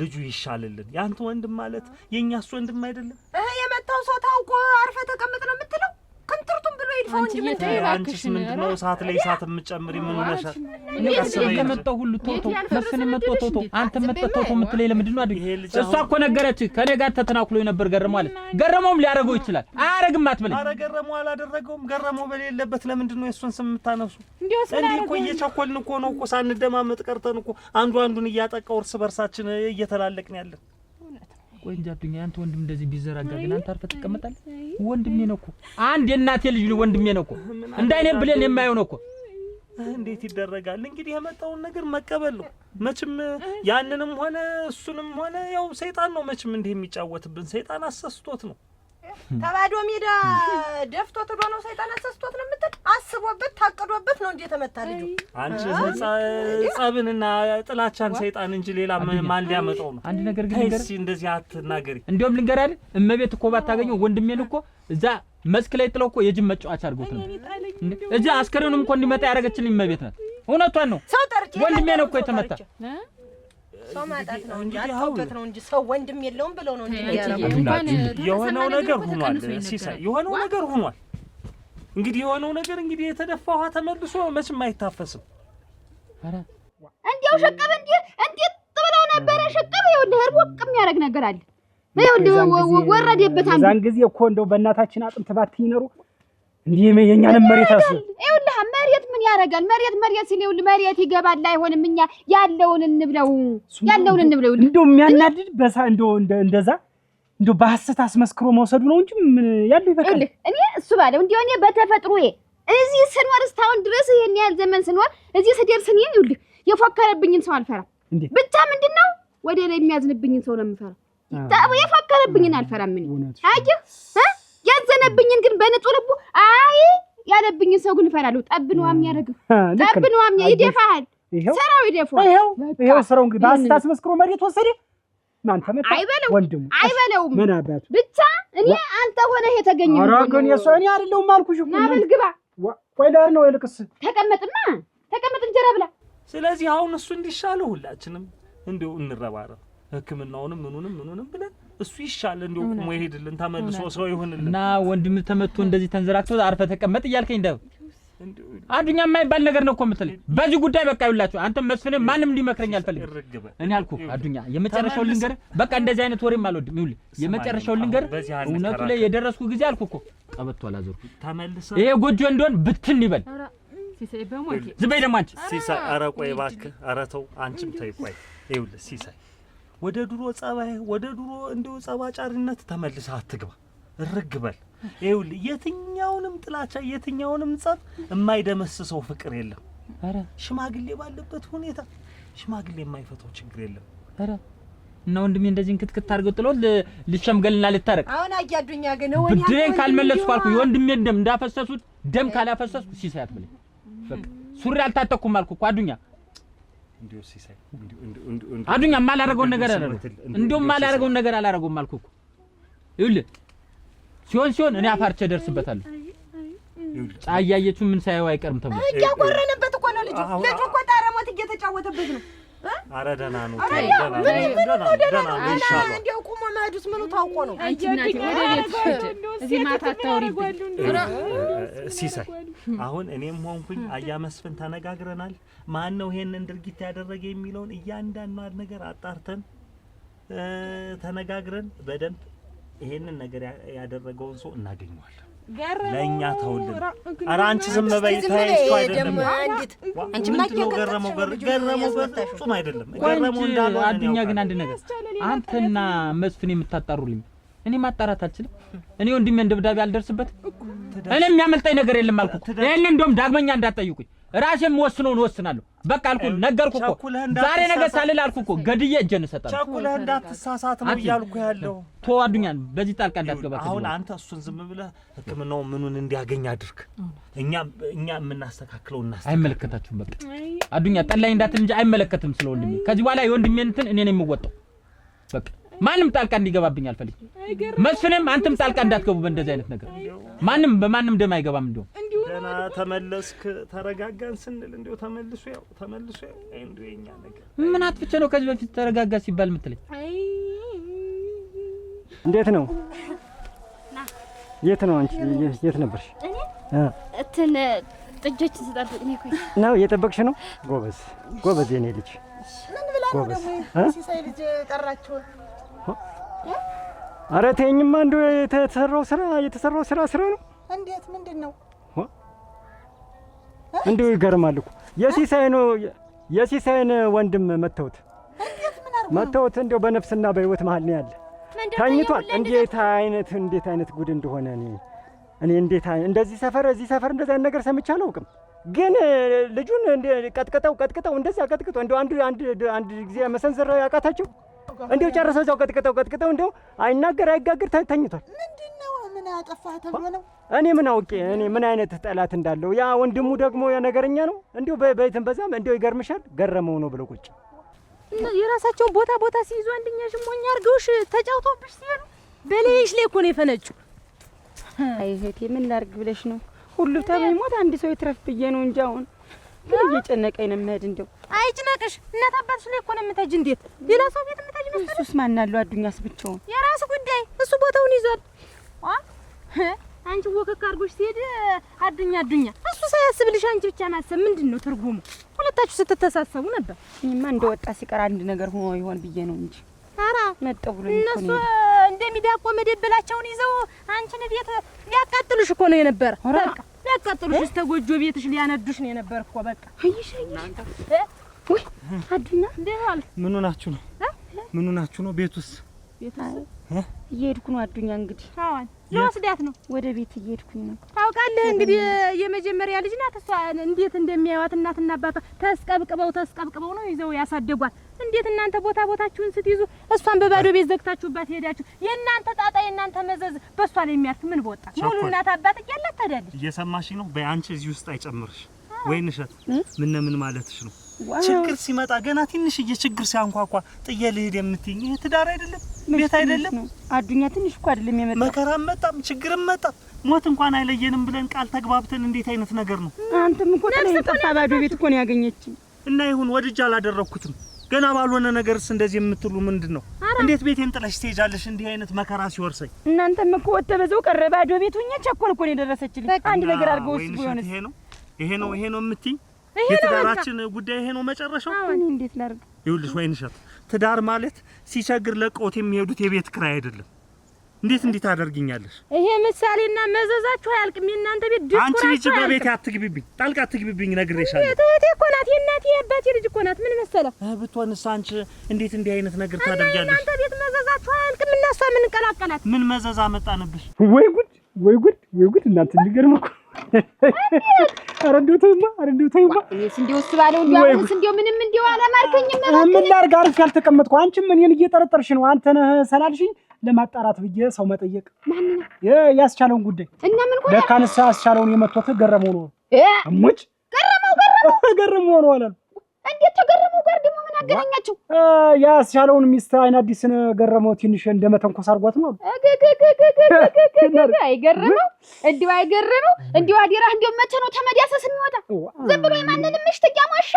ልጁ ይሻልልን ያንተ ወንድም ማለት የኛስ ወንድም አይደለም የመጣው ሰው ታውቆ አርፈ ተቀመጥ ነው የምትለው ክንትርቱም ብሎ ይድፋው እንጂ ምን አንቺስ ምንድነው ሰዓት ላይ ሰዓት የምትጨምሪ ምን ሆነሻል የመጣው ሁሉ ቶቶ መስፍን የመጣው ቶቶ አንተ መጣው ቶቶ የምትለኝ ለምንድነው አይደል እሷ እኮ ነገረች ከኔ ጋር ተተናክሎ ነበር ገረመው ማለት ገረመውም ሊያረገው ይችላል አያረግም አትበለኝ አረ ገረመው አላደረገውም ገረመው በሌለበት ለምንድነው የሱን ስም የምታነሱ እንዴ እኮ እየቸኮልን እኮ ነው እኮ ሳንደማመጥ ቀርተን እኮ አንዱን እያጠቃው እርስ በርሳችን እየተላለቅን ያለን ቆይ እንጂ አዱኛ አንተ ወንድም እንደዚህ ቢዘራጋ ግን አንተ አርፈህ ትቀመጣለህ ወንድሜ ነው እኮ አንድ የእናቴ ልጅ ወንድሜ ነው እኮ እንዳይኔ ብለን የማየው ነው እኮ እንዴት ይደረጋል እንግዲህ የመጣውን ነገር መቀበል ነው መቼም ያንንም ሆነ እሱንም ሆነ ያው ሰይጣን ነው መቼም እንዲህ የሚጫወትብን ሰይጣን አሰስቶት ነው ተባዶ ሜዳ ደፍቶት ሆኖ ነው ሰይጣን አሰስቶት ነው የምትል አስቦበት ታቅዶበት ነው እንዴ ተመታ ልጁ አንቺ ጸብንና ጥላቻን ሰይጣን እንጂ ሌላ ማን ሊያመጣው ነው አንድ ነገር ግን ነገር እሺ እንደዚህ አትናገሪ እንደውም ልንገር አይደል እመቤት እኮ ባታገኘው ወንድሜን እኮ እዛ መስክ ላይ ጥለው እኮ የጅም መጫወቻ አድርጎት ነው እዛ አስከሬኑም እኮ እንዲመጣ ያደረገችልኝ እመቤት ናት እውነቷን ነው ወንድሜ ነው እኮ የተመታ ሰው ማጣት ነው እንጂ አጥቶበት ነው እንጂ ሰው ወንድም የለውም ብለው ነው እንጂ የሆነው ነገር ሆኗል ሲሳይ የሆነው ነገር ሆኗል እንግዲህ የሆነው ነገር እንግዲህ የተደፋው ውሃ ተመልሶ መቼም አይታፈስም አረ እንዴው ሸቀብ እንዴት ጥብለው ነበር ሸቀብ ይኸውልህ እርቦቅ የሚያደርግ ነገር አለ ይኸውልህ ወረደበት አንዱ ዛን ጊዜ እኮ እንደው በእናታችን አጥንት ባትይነሩ እንዴ የኛንም መሬት አሱ ይኸውልህ መሬት ምን ያደርጋል መሬት ሲል ይኸውልህ መሬት ይገባል አይሆንም እኛ ያለውን እንብለው እንደው የሚያናድድ በሳ እንደው እንደዛ እንደው በሐሰት አስመስክሮ መውሰዱ ነው እንጂ ምን ያለው ይፈቃል ይኸውልህ እኔ እሱ ባለው እንደው እኔ በተፈጥሮዬ እዚህ ስንወር እስካሁን ድረስ ይሄን ያህል ዘመን ስንወር እዚህ ስደርስ እኔ ይኸውልህ የፎከረብኝን ሰው አልፈራም ብቻ ምንድነው ወደ ላይ የሚያዝንብኝን ሰው ነው የምፈራው የፎከረብኝን አልፈራም ምን አየህ ያዘነብኝን ግን በንጹህ ልቡ አይ ያለብኝን ሰው ግን እፈራለሁ ጠብ ነው የሚያደርገው ጠብ ነው ይደፋል ሰራው ይደፋል ይሄው ስራው እንግዲህ በሐሰት አስመስክሮ መሬት ወሰደ ማን ተመታ ወንድሙ አይበለውም ምን አባቱ ብቻ እኔ አንተ ሆነህ የተገኘው ኧረ ግን የሰኔ አይደለም አልኩሽ እኮ ናበል ግባ ቆይ ዳር ነው ይልቅስ ተቀመጥ እንጀራ ብላ ስለዚህ አሁን እሱ እንዲሻለው ሁላችንም እንደው እንረባረብ ህክምናውንም ምኑንም ብለን እሱ ይሻል እንደው ቆሞ ይሄድልን ተመልሶ ሰው ይሆንልን እና ወንድም ተመቶ እንደዚህ ተንዘራክቶ አርፈ ተቀመጥ እያልከኝ እንደው አዱኛ የማይባል ነገር ነው እኮ የምትለኝ በዚህ ጉዳይ በቃ ይውላችሁ አንተ መስፍን ማንም ሊመክረኝ አልፈልግም እኔ አልኩ አዱኛ የመጨረሻው ልንገር በቃ እንደዚህ አይነት ወሬም አልወድም ይውል የመጨረሻው ልንገር እውነቱ ላይ የደረስኩ ጊዜ አልኩ እኮ ቀበቶ አላዘርኩ ተመልሰ ይሄ ጎጆ እንደሆን ብትን ይበል ሲሳይ በሞቴ ዝም በይ ደግሞ አንቺ ሲሳይ። ኧረ ቆይ እባክህ፣ ኧረ ተው አንቺም ተይ። ቆይ ይኸውልህ ሲሳይ፣ ወደ ድሮ ጸባይ፣ ወደ ድሮ እንደው ጸባጫሪነት ተመልሰህ አትግባ። እርግ በል። ይኸውልህ የትኛውንም ጥላቻ የትኛውንም ጸብ የማይደመስሰው ፍቅር የለም። ኧረ ሽማግሌ ባለበት ሁኔታ ሽማግሌ የማይፈታው ችግር የለም። ኧረ እና ወንድሜ እንደዚህ እንክትክት አድርገው ጥሎ ልሸምገልና ልታረቅ አሁን አያዱኛ ግን ብድሬን ካልመለስኩ አልኩ የወንድሜን ደም እንዳፈሰሱት ደም ካላፈሰስኩ ሲሳይ አትበለኝ። በቃ ሱሪ አልታጠቅኩም አልኩ እኮ አዱኛ። እንዴው ሲሳይ አዱኛ ማላረገውን ነገር አላረገው እንደውም ማላረገውን ነገር አላረገውም አልኩ እኮ። ይኸውልህ ሲሆን እኔ አፋርቼ ደርስበታለሁ። ጫያየቹ ምን ሳይው አይቀርም ተብሎ እያቆረነበት እኮ ነው ልጁ እኮ ጣረሞት እየተጫወተበት ነው። ኧረ ደህና ነው ደህና ነው ይሻላል። እንዲያው ቁሞ መሄዱስ ምኑ ታውቆ ነው? አንቺ እናቴ ወደ ቤት እዚህ ማታ አታውሪብኝ። ሲሳይ አሁን እኔም ሆንኩኝ አያ መስፍን ተነጋግረናል። ማን ነው ይሄንን ድርጊት ያደረገ የሚለውን እያንዳንዷን ነገር አጣርተን ተነጋግረን በደንብ ይሄንን ነገር ያደረገውን ሰው እናገኘዋለን። ለኛ ተውልን። ኧረ አንቺ ዝም በይ ታይሽ አይደለም አንቺ ማከከ ገረመው ፍጹም አይደለም። ገረመው እንዳልሆነ አዱኛ ግን አንድ ነገር አንተና መስፍን የምታጣሩልኝ እኔ ማጣራት አልችልም። እኔ ወንድሜን ደብዳቤ አልደርስበት እኔ የሚያመልጣኝ ነገር የለም አልኩ። ይሄን እንደውም ዳግመኛ እንዳትጠይቁኝ ራሴም ወስነውን ወስናለሁ። በቃ አልኩ ነገርኩ እኮ ዛሬ ነገ ሳልል አልኩ እኮ ገድዬ እጄን እሰጣለሁ። ቸኩለህ እንዳትሳሳት ነው እያልኩ ያለው። ቶ አዱኛን በዚህ ጣልቃ እንዳትገባ። አሁን አንተ እሱን ዝም ብለህ ሕክምናው ምኑን እንዲያገኝ አድርግ። እኛ የምናስተካክለው አይመለከታችሁም። በቃ አዱኛ ጠላኝ እንዳትል እንጂ አይመለከትም ስለ ወንድሜ። ከዚህ በኋላ የወንድሜን እንትን እኔ ነኝ የምወጣው። በቃ ማንም ጣልቃ እንዲገባብኝ አልፈልግም። መስፍንም አንተም ጣልቃ እንዳትገቡ በእንደዚህ አይነት ነገር። ማንም በማንም ደም አይገባም። እንደው ገና ተመለስክ ተረጋጋን ስንል እንደው ተመልሶ ያው እንደው የኛ ነገር ምን አጥፍቼ ነው ከዚህ በፊት ተረጋጋ ሲባል የምትለኝ? እንዴት ነው? የት ነው አንቺ? የት ነበርሽ? እኔ እንትን ጥጆችን ስጠብቅ ነው። ቆይ ነው እየጠበቅሽ ነው? ጎበዝ የኔ ልጅ። ምን ብላ ነው ደግሞ ሲሳይ ልጅ ጠራችሁ? ኧረ ተይኝማ እንደው የተሰራው ስራ ነው። እንዴት ምንድን ነው? እንደው ይገርማል እኮ የሲሳይን ወንድም መተውት እንደው በነፍስና በህይወት መሀል ነው ያለ። ተኝቷል። እንዴት አይነት ጉድ እንደሆነ እኔ እንዴት እንደዚህ ሰፈር እንደዛ ነገር ሰምቼ አላውቅም። ግን ልጁን ቀጥቅጠው እንደዛ ቀጥቅጠው እንደው አንድ ጊዜ መሰንዘር ያቃታቸው እንደው ጨርሰው እዛው ቀጥቅጠው እንደው አይናገር አይጋገር ተኝቷል። ምንድነው? ምን ያጠፋህ ተብሎ ነው? እኔ ምን አውቄ ምን አይነት ጠላት እንዳለው። ያ ወንድሙ ደግሞ ያ ነገረኛ ነው። እንደው በይተን በዛም እንደው ይገርምሻል ገረመው ነው ብለው ቁጭ የራሳቸውን ቦታ ሲይዙ አንደኛሽ ሞኝ አርገውሽ ተጫውተውብሽ ሲሄዱ በሌሽ ላይ እኮ ነው የፈነጩ። አይ እህቴ ምን ላድርግ ብለሽ ነው? ሁሉ ተበይሞት አንድ ሰው ይትረፍ ብዬ ነው እንጂ አሁን ግን እየጨነቀኝ ነው የምሄድ። እንደው አይጭነቅሽ፣ እናት አባትሽ ላይ እኮ ነው የምታጅ። እንዴት ሌላ ሰው ቤት የምታጅ መስሎሽ? እሱስ ማን አለው? አዱኛስ ብቻውን የራሱ ጉዳይ፣ እሱ ቦታውን ይዟል። አንቺ ወከክ አድርጎሽ ሲሄድ አዱኛ እሱ ሳያስብልሽ አንቺ ብቻ ማሰብ ምንድን ነው ትርጉሙ? ሁለታችሁ ስትተሳሰቡ ነበር። እኔማ እንደወጣ ሲቀር አንድ ነገር ሆኖ ይሆን ብዬ ነው እንጂ ኧረ መጣው ብሎ እነሱ እንደሚዳቆ መደበላቸውን ይዘው አንቺን ቤት ሊያቃጥሉሽ እኮ ነው የነበረ። በቃ ሊያቃጥሉሽ እስከ ጎጆ ቤትሽ ሊያነዱሽ ነው የነበረ እኮ በቃ። አይሽ ወይ አዱኛ እንዴት አለ? ምን ሆናችሁ ነው? ቤቱስ እየሄድኩ ነው አዱኛ። እንግዲህ አዎን ለወስዳት ነው ወደ ቤት እየሄድኩኝ ነው። ታውቃለህ እንግዲህ የመጀመሪያ ልጅ ናት። እሷ እንዴት እንደሚያዩት እናትና አባቷ ተስቀብቅበው ነው ይዘው ያሳደጓት። እንዴት እናንተ ቦታችሁን ስትይዙ እሷን በባዶ ቤት ዘግታችሁባት ሄዳችሁ። የእናንተ ጣጣ የእናንተ መዘዝ በእሷ ላይ የሚያርፍ ምን በወጣ ሙሉ እናት አባት እያላት ታዲያለሽ። እየሰማሽኝ ነው? በአንቺ እዚህ ውስጥ አይጨምርሽ ወይ ንሸት? ምን ማለትሽ ነው? ችግር ሲመጣ ገና ትንሽዬ ችግር ሲያንኳኳ ጥዬ ልሄድ የምትይኝ ይሄ ትዳር አይደለም፣ ቤት አይደለም። አዱኛ ትንሽ እኮ አይደለም የመጣ መከራም መጣም ችግርም መጣም ሞት እንኳን አይለየንም ብለን ቃል ተግባብተን እንዴት አይነት ነገር ነው? አንተም እኮ ጥለህ የጠፋ ባዶ ቤት እኮ ነው ያገኘችኝ። እና ይሁን ወድጄ አላደረኩትም። ገና ባልሆነ ነገርስ እንደዚህ የምትሉ ምንድነው? እንዴት ቤቴን ጥለሽ ትሄጃለሽ? እንዲህ አይነት መከራ ሲወርሰኝ እናንተም እኮ ወተበዘው ቀረ ባዶ ቤት ሆኜ ቸኮል እኮ ነው የደረሰችልኝ። አንድ ነገር አድርገውስ ቢሆንስ? ይሄ ነው የምትይኝ? የትዳራችን ጉዳይ ይሄ ነው መጨረሻው? እኔ እንዴት ላድርግ? ይኸውልሽ ወይንሸት ትዳር ማለት ሲቸግር ለቆት የሚሄዱት የቤት ክራይ አይደለም። እንዴት ታደርጊኛለሽ? ይሄ ምሳሌና መዘዛችሁ አያልቅም። የእናንተ ቤት ድስኩራችሁ አንቺ ልጅ በቤት አትግቢብኝ፣ ጣልቃ አትግቢብኝ፣ ነግሬሻለሁ። እህቴ እኮ ናት፣ የእናቴ የአባቴ ልጅ እኮ ናት። ምን መሰለህ ብትሆንስ አንቺ እንዴት እንዲህ አይነት ነገር ታደርጊያለሽ? እናንተ ቤት መዘዛችሁ አያልቅም። እና እሷ ምን እንቀላቀላት? ምን መዘዛ መጣንብሽ? ወይ ጉድ እናንተ ሊገርም እኮ ኧረ እንደው ተይማ እኔስ እንደው ስባለው እንደው አሁንስ እንደው ምንም እንደው አላማርከኝም ማለት ምን ላድርግ? አርፌ ያልተቀመጥኩ አንቺም እኔን እየጠረጠርሽ ነው። አንተ ነህ ሰላልሽኝ ለማጣራት ብዬ ሰው መጠየቅ ማን ነው ያስቻለውን ጉዳይ እና ምን ሆነ? ለካንሳ ያስቻለውን የመቶት ገረመው ነው እሙጭ ገረመው ነው አላል። እንዴት ተገረመው ጋር ደግሞ ምን አገናኛቸው? ያስቻለውን ሚስት አይን አዲስን ገረመው ትንሽ እንደመተንኮስ አድርጓት ነው። አይገረመው እንዲው አይገረመው እንዲው አዲራህ እንዲው መቼ ነው ተመዳሰስ የሚወጣ? ዝም ብሎ የማንንም ምሽት ያሟሸ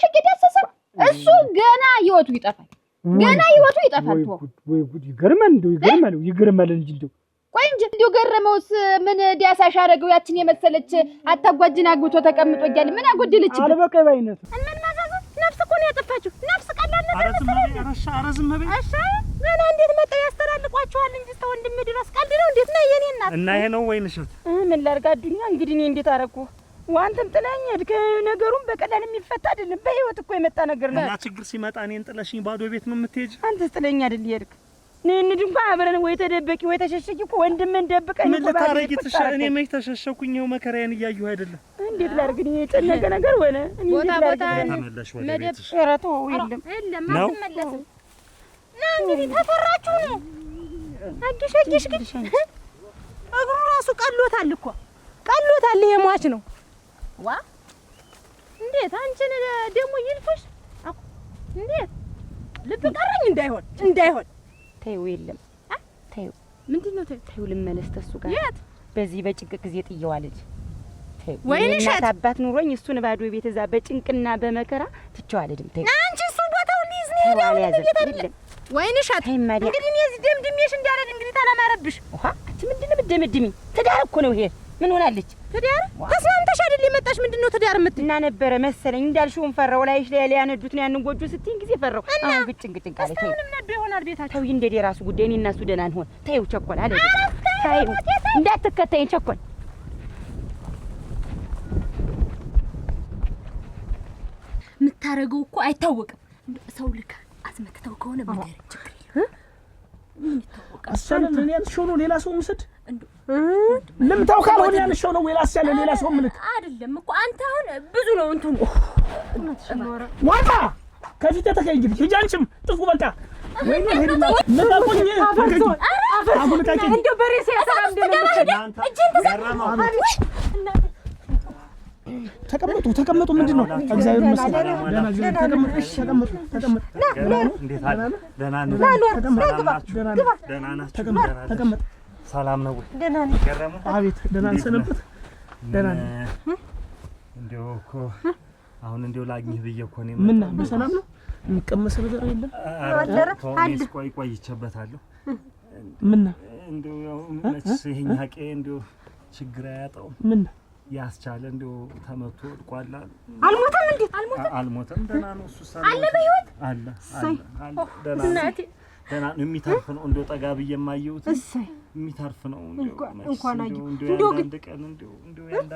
እየዳሰሰ እሱ ገና ህይወቱ ይጠፋል። ወይ ጉድ ይገርማል እንጂ እንደው ቆይ እንጂ እንደው ገረመውስ ምን ዲያሳሽ አደረገው? ያችን የመሰለች አታጓጅን አግብቶ ተቀምጦ እያለ ምን አጎደለች? አልበቃ ባይነት ምን ማዛዝ ነፍስ እኮ ነው ያጠፋችሁ። ነፍስ ቀላል ነገር አረዝም በይ እሺ ገና እንዴት መጣው ያስተላልቋችኋል እንጂ ተው እንደምድረስ ቀልድ ነው። እንዴት ነው የኔ እናት? እና ይሄ ነው ወይንሽ? ምን ላድርግ አዱኛ እንግዲህ እኔ እንዴት አደረኩ? ዋንተም ጥለኸኝ ሄድክ። ነገሩን በቀላል የሚፈታ አይደለም። በህይወት እኮ የመጣ ነገር ነው። እና ችግር ሲመጣ እኔን ጥለሽኝ ባዶ ቤት ነው የምትሄጂ? አንተስ ጥለኸኝ አይደል ሄድክ? እንሂድ እንኳን አብረን ወይ ተደበቂ ወይ ተሸሸጊ እኮ ወንድምን ደብቀኝ ምን ልታረጊ? እኔ መች ተሸሸኩኝ? ይኸው መከራዬን እያየሁ አይደለም? እንዴት ላድርግ? እኔ የጨነቀ ነገር ሆነ። ቦታ ተመለሽ ወደ ቤትሽ። ኧረ ተው የለም አትመለስም። ና እንግዲህ ተፈራችሁ ነው። አጊሽ ግን እግሩ ራሱ ቀሎታል እኮ ቀሎታል። ይሄ ሟች ነው ዋ እንዴት አንቺን ደግሞ ይልፍሽ እንዴት ልብ ቀረኝ እንዳይሆን ተይው የለም ተይው ምንድነው ተይው ልመለስ ተሱ ጋር የት በዚህ በጭንቅ ጊዜ ጥየዋለች ተይው ወይንሽ አባት ኑሮኝ እሱን ባዶ ቤት እዛ በጭንቅና በመከራ ትቸዋለድም ተይው አንቺ እሱ ቦታው ሊዝ ነው የለም ወይንሽ እንግዲህ እኔ እዚህ ደምድሜሽ እንዳለድ እንግዲህ ታላማረብሽ ውሃ አንቺ ምንድነው የምትደመድሚኝ? ትዳር እኮ ነው ይሄ ምን ሆናለች? ትዳር ተስማምተሽ አይደል የመጣሽ? ምንድነው ትዳር የምትይ? እና ነበረ መሰለኝ እንዳልሽውን ፈራው ላይሽ ላይ ሊያነዱት ነው ያንን ጎጆ ስትይኝ ጊዜ ፈራው። አሁን ግጭንግጭን ቃል ተይው ምንም ነዶ ይሆናል ቤታችሁ። ተይው እንደ የራሱ ጉዳይ እኔ እና እሱ ደህና እንሆን። ተይው ቸኮል አለ ተይው እንዳትከተይኝ ቸኮል የምታረገው እኮ አይታወቅም። ሰው ልካ አስመትተው ከሆነ ምንድነው ችግር የለም። ምን ይታወቃል? አሰለን እኔ ያልሽው ነው ሌላ ሰው ምስድ ልምታው ካልሆነ ያልሽው ነው ሌላ አሰለ ሌላ ሰው ምልክ አይደለም እኮ አንተ አሁን ብዙ ነው እንትኑ ዋታ ከፊት ተከይኝ ሂጂ አንቺም ጥፉ በቃ ወይኔ ሄድና ለታቆኝ አፈርሶ እንደው በሬ ሲያሰራ እንደነበር እጅን ተሰራማ ተቀመጡ ምንድነው? እግዚአብሔር ይመስገን ተቀመጡ እንዴት አለ? ደህና ናችሁ? ተቀመጥ ሰላም ነው ወይ? ደህና ነኝ። ገረሙ አቤት ደህና ነሰነበት? ደህና ነኝ። እንደው እኮ አሁን እንደው ላግኝህ ብዬ እኮ ነው። ምን በሰላም ነው? የሚቀመስ ነገር የለም? አለ ቆይቼበታለሁ። ምን እንደው ያው መቼስ ይሄን ሀቄ እንደው ችግር አያጣውም። ምን ያስቻለ እንደው ተመቶ ወድቋል። አልሞተም እንዴ? አልሞተም። ደህና ነው እሱ አለ በህይወት አለ ደህና ነው። ደህና ነው። የሚተርፍ ነው። እንደው ጠጋ ብዬ የማየሁት የሚተርፍ ነው። እንኳን አየሁ እንደው አንድ ቀን እንደው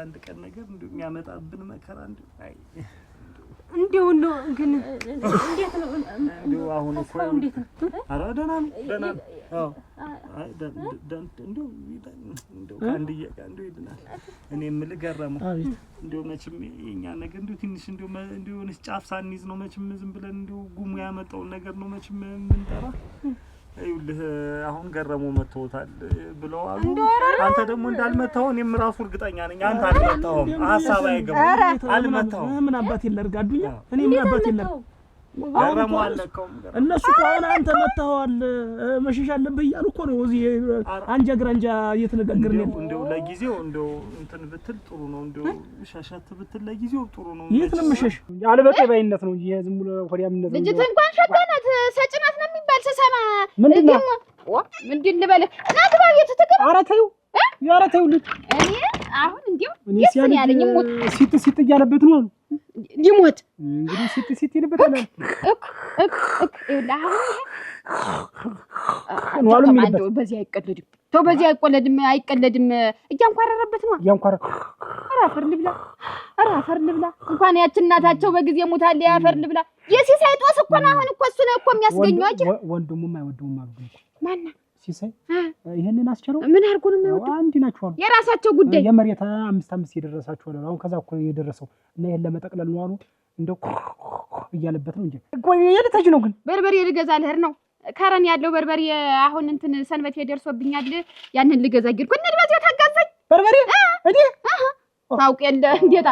አንድ ቀን ነገር እንደው የሚያመጣብን መከራ እንደው አይ እንደው ነው ግን እንዴት ነው እንደው አሁን እኮ እንዴት ነው? ኧረ ደህና ነው። አዎ አይ እንደው ከአንድዬ ጋር እንደው ይድናል። እኔ የምልህ ገረመው እንደው መቼም የእኛ ነገር እንደው ትንሽ እንደው ጫፍ ሳንይዝ ነው መቼም ዝም ብለን እንደው ጉሙ ያመጣውን ነገር ነው መቼም የምንጠራ። ይኸውልህ አሁን ገረመው መተውታል ብለው አሉ። አንተ ደግሞ እንዳልመታው እኔም እራሱ እርግጠኛ ነኝ። አንተ አልመታውም፣ ሀሳብ አይገባም። አልመታውም። ምን አባቴ ላድርግ አዱኛ? እኔ ምን አባቴ ላድርግ? ገረመው አልነካውም። እነሱ ከሆነ አንተ መታኸዋል መሸሽ አለብህ እያሉ እኮ ነው እዚህ አንጃ ግራንጃ እየተነጋገርን ያለው። እንደው ለጊዜው እንደው እንትን ብትል ጥሩ ነው። እንደው ሸሸት ብትል ለጊዜው ጥሩ ነው። የት ነው መሸሽ? አልበቃ ባይነት ነው እንጂ ዝም ብሎ ሆዲያምነት ነው። ልጅት እንኳን ሸጋናት ሰጭናት ነው የሚባል ተሰማ። ምንድነው ምንድን ልበልህ? ናት ባቤት ተቀበል። ኧረ ተይው ኧረ ተይው ልጅ እኔ አሁን እንዲሁ ደስ ነው ያለኝ። ሞት ሲት እያለበት ነው አሉ ሊሞት እንግዲህ ሲት ይልበታል ይኸውልህ በዚህ አይቀለድም። ተው በዚህ አይቀለድም። እያንኳረረበት ነው እያንኳረረ አፈር ልብላ እንኳን ያች እናታቸው በጊዜ ሞታል። አፈር ልብላ የሲሳይ ጦስ እኮ ነው። አሁን እኮ እሱ ነው እኮ የሚያስገኘው። አጭ ወንድሙም አይወደውም አሉ ማና ሲሳይ ይሄንን አስቸረው ምን አድርጎ ነው የሚወደው? አንድ ናቸው አሉ የራሳቸው ጉዳይ የመሬት 5 የደረሳቸው አሉ። አሁን ከዛ እኮ የደረሰው እና ይሄን ለመጠቅለል ነው አሉ እንደው እያለበት ነው እንጂ እኮ የልታጅ ነው። ግን በርበሬ ልገዛ ልሄድ ነው። ከረን ያለው በርበሬ አሁን እንትን ሰንበት ደርሶብኛል። ያንን ልገዛ ጊርኩ እንደዚህ ታጋዘኝ በርበሬ እዲ ታውቅ የለ እንዴታ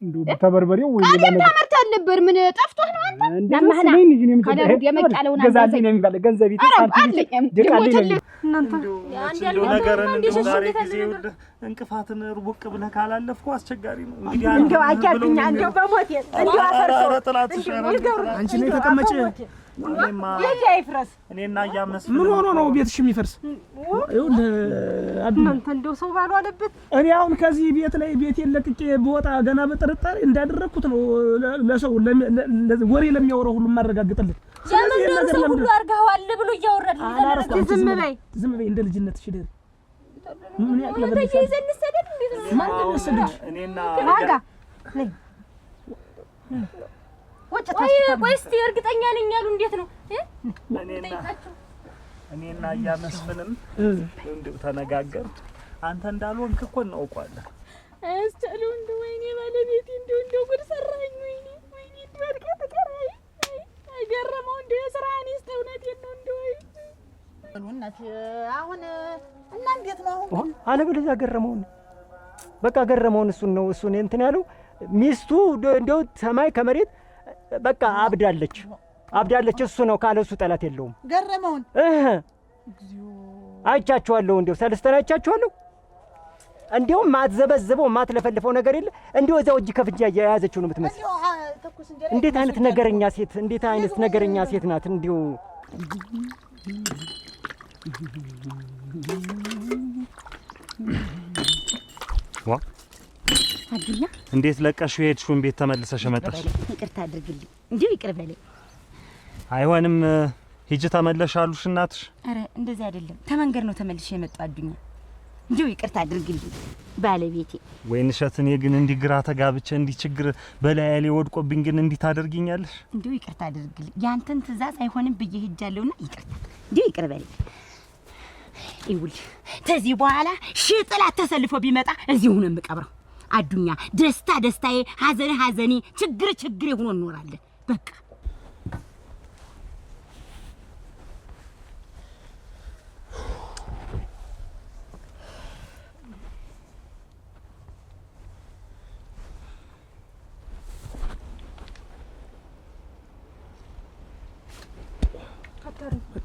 እንደው ተበርበሬው ወይ ለምን ታመርት አልነበር? ምን ጠፍቶህ ነው አንተ? ለማህና ካለ የመቃለውና ገዛልኝ ነው የሚባል ገንዘብ ይተሳል ደቃልኝ እናንተ አንዱ ነገርን እንደው ዛሬ ጊዜ ይውል እንቅፋትን ሩቅ ብለህ ካላለፍኩ አስቸጋሪ ነው። እንግዲህ እንደው አጃትኛ እንደው በሞት እንደው አፈርሶ አንቺ ላይ ተቀመጭ የት አይፍረስ እኔና እያመስ ምን ሆኖ ነው ቤትሽ የሚፈርስ? ይኸውልህ እናንተ እንደው ሰው ባሉ አለበት። እኔ አሁን ከዚህ ቤት ላይ ቤቴን ለቅቄ በወጣ ገና በጥርጣሬ እንዳደረኩት ነው ለሰው ወሬ ለሚያወራው ሁሉ ማረጋግጥልህ። ስለዚህ ነገር ሁሉ አርጋዋል ብሎ እያወራልኝ ዝም በይ እንደ ልጅነትሽ ደር ምን ያክለበልሽ ይዘንሰደድ እንዴት ነው ማንነስልሽ እኔና ዋጋ ቆይ እስቲ እርግጠኛ ነኝ ያሉ እንዴት ነው እኔና እያመስፍንም እንደው ተነጋገር አንተ እንዳልሆንክ እኮ እናውቀዋለን። አስተሉ እንደው ወይኔ ባለቤቴ እንደው ጉድ ሰራኝ። ወይኔ ወድቀ ተቀራይ አይገረመው እንደው የስራን ይስተውነት ነው እንደው እናት አሁን እና እንዴት ነው አሁን አለበለዚያ ገረመውን በቃ ገረመውን እሱን እንትን ያለው ሚስቱ እንደው ሰማይ ከመሬት በቃ አብዳለች እሱ ነው ካለሱ ጠላት የለውም። ገረመውን አይቻቸዋለሁ እንደው ሰለስተና አይቻቸዋለሁ። እንደው ማትዘበዝበው ማትለፈልፈው ነገር የለ እንደው እዛው እጅ ከፍንጃ ያያዘችው ነው የምትመስል። እንዴት አይነት ነገረኛ ሴት ናት እንደው ዋ አዱኛ እንዴት ለቀሽ ሄድሽውን ቤት ተመልሰሽ መጣሽ? ይቅርታ አድርግልኝ እንዴው ይቅር በለኝ። አይሆንም ሂጂ ተመለሽ አሉሽ እናትሽ? አረ እንደዚህ አይደለም ተመንገር ነው ተመልሼ የመጣው አዱኛ እንዴው ይቅርታ አድርግልኝ ባለቤቴ። ወይንሸት እኔ ግን እንዲህ ግራ ተጋብቼ እንዲህ ችግር በላይ ላይ ወድቆብኝ ግን እንዲህ ታደርጊኛለሽ? እንዴው ይቅርታ አድርግልኝ ያንተን ትእዛዝ አይሆንም ብዬ ሄጃለሁና ይቅርታ እንዴው ይቅር በለኝ። ይውል ተዚህ በኋላ ሽጥላት ተሰልፎ ቢመጣ እዚሁ ነው የምቀብረው። አዱኛ ደስታዬ ሐዘኔ ችግር ሆኖ እንኖራለን በቃ።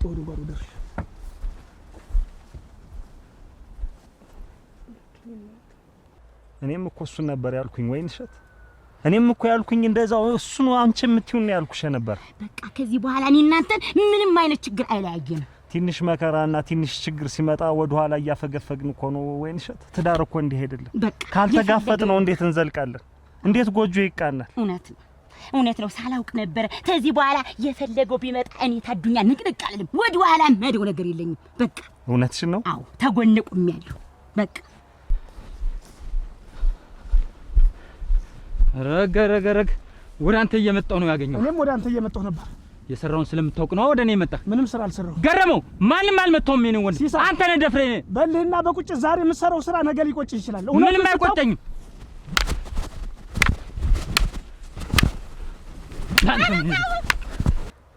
ወደ ባሩ ደርሽ እኔም እኮ እሱን ነበር ያልኩኝ ወይንሸት እኔም እኮ ያልኩኝ እንደዛው እሱን አንቺ የምትይው ነው ያልኩሽ ነበር። በቃ ከዚህ በኋላ እኔ እናንተን ምንም አይነት ችግር አይለያየንም። ትንሽ መከራና ትንሽ ችግር ሲመጣ ወደ ኋላ እያፈገፈግን እኮ ነው ወይንሸት። ትዳር እኮ እንዲህ አይደለም። ካልተጋፈጥ ነው እንዴት እንዘልቃለን? እንዴት ጎጆ ይቃናል? እውነት ነው ሳላውቅ ነበር። ከዚህ በኋላ የፈለገው ቢመጣ እኔ ታዱኛ ንቅንቅ አልልም። ወደ ኋላ መደው ነገር የለኝም በቃ። እውነትሽን ነው? አዎ ተጎነቁም ያለው በቃ። ረግ ወደ አንተ እየመጣሁ ነው ያገኘው። እኔም ወደ አንተ እየመጣሁ ነበር። የሰራውን ስለምታውቅ ነው ወደ እኔ መጣ። ምንም ስራ አልሰራሁ። ገረመው ማንም አልመጣውም። ምን ወንድ አንተ ነህ ደፍረህ በልህና በቁጭ ዛሬ የምትሰራው ስራ ነገ ሊቆጭ ይችላል። ምንም አይቆጨኝም።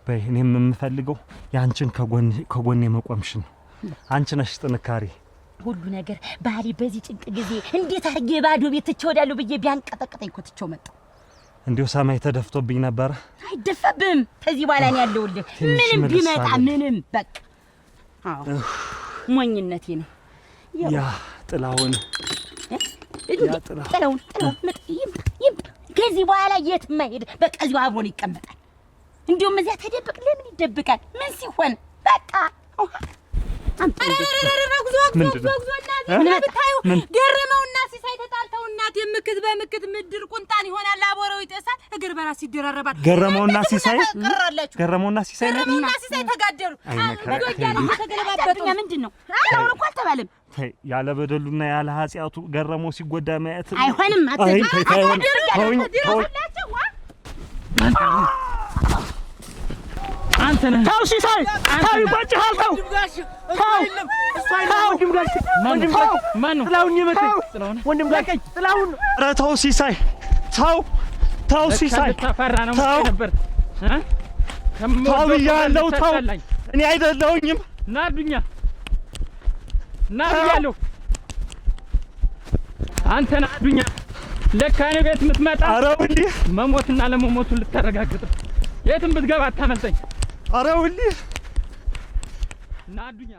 በይ እኔም የምፈልገው ያንቺን ከጎኔ መቆምሽን። አንቺ ነሽ ጥንካሬ ሁሉ ነገር። ባሊ በዚህ ጭንቅ ጊዜ እንዴት አድርጌ ባዶ ቤት ትቸውዳለሁ ብዬ ቢያንቀጠቅጠኝ እኮ ትቸው መጣሁ። እንዲሁ ሰማይ ተደፍቶብኝ ነበር። አይደፈብም። ከዚህ በኋላ ነው ያለውልህ። ምንም ቢመጣ ምንም በቃ። አዎ ሞኝነቴ ነው። ያ ጥላውን ከዚህ በኋላ የት ማይሄድ በቃ እዚሁ አብሮን ይቀመጣል። እንዲሁም እዚያ ተደብቅ ለምን ይደብቃል? ምን ሲሆን በቃ ገረመውና ሲሳይ ተጣልተው እናት የምክት በምክት ምድር ቁንጣን ይሆናል አቦረው ይጠሳል እግር በራስ ይደራረባል። ገረመውና ሲሳይ ተጋደሉ። ተገለባበጡ። ምንድን ነው አሁን እኮ አልተባለም። ያለ በደሉና ያለ ኃጢአቱ ገረመው ሲጎዳ ማየት አይሆንም። አንተ ነህ ተው ሲሳይ ተው ይቆጭሃል። ተው ማነው ጥላሁን ይመጣል። ወንድም ጋር ጥላሁን ኧረ ተው ሲሳይ ተው ሲሳይ ተፈራ ነው ነበር ተው ብያለሁ። ተው እኔ አይደለሁኝም። ናዱኛ ብያለሁ። አንተ ናዱኛ ለካ እኔ ቤት የምትመጣ ኧረ ወንዴ መሞትና ለመሞቱ ልታረጋግጥ የትም ብትገባ አታመልጠኝ። ኧረ ወንዴ ናዱኛ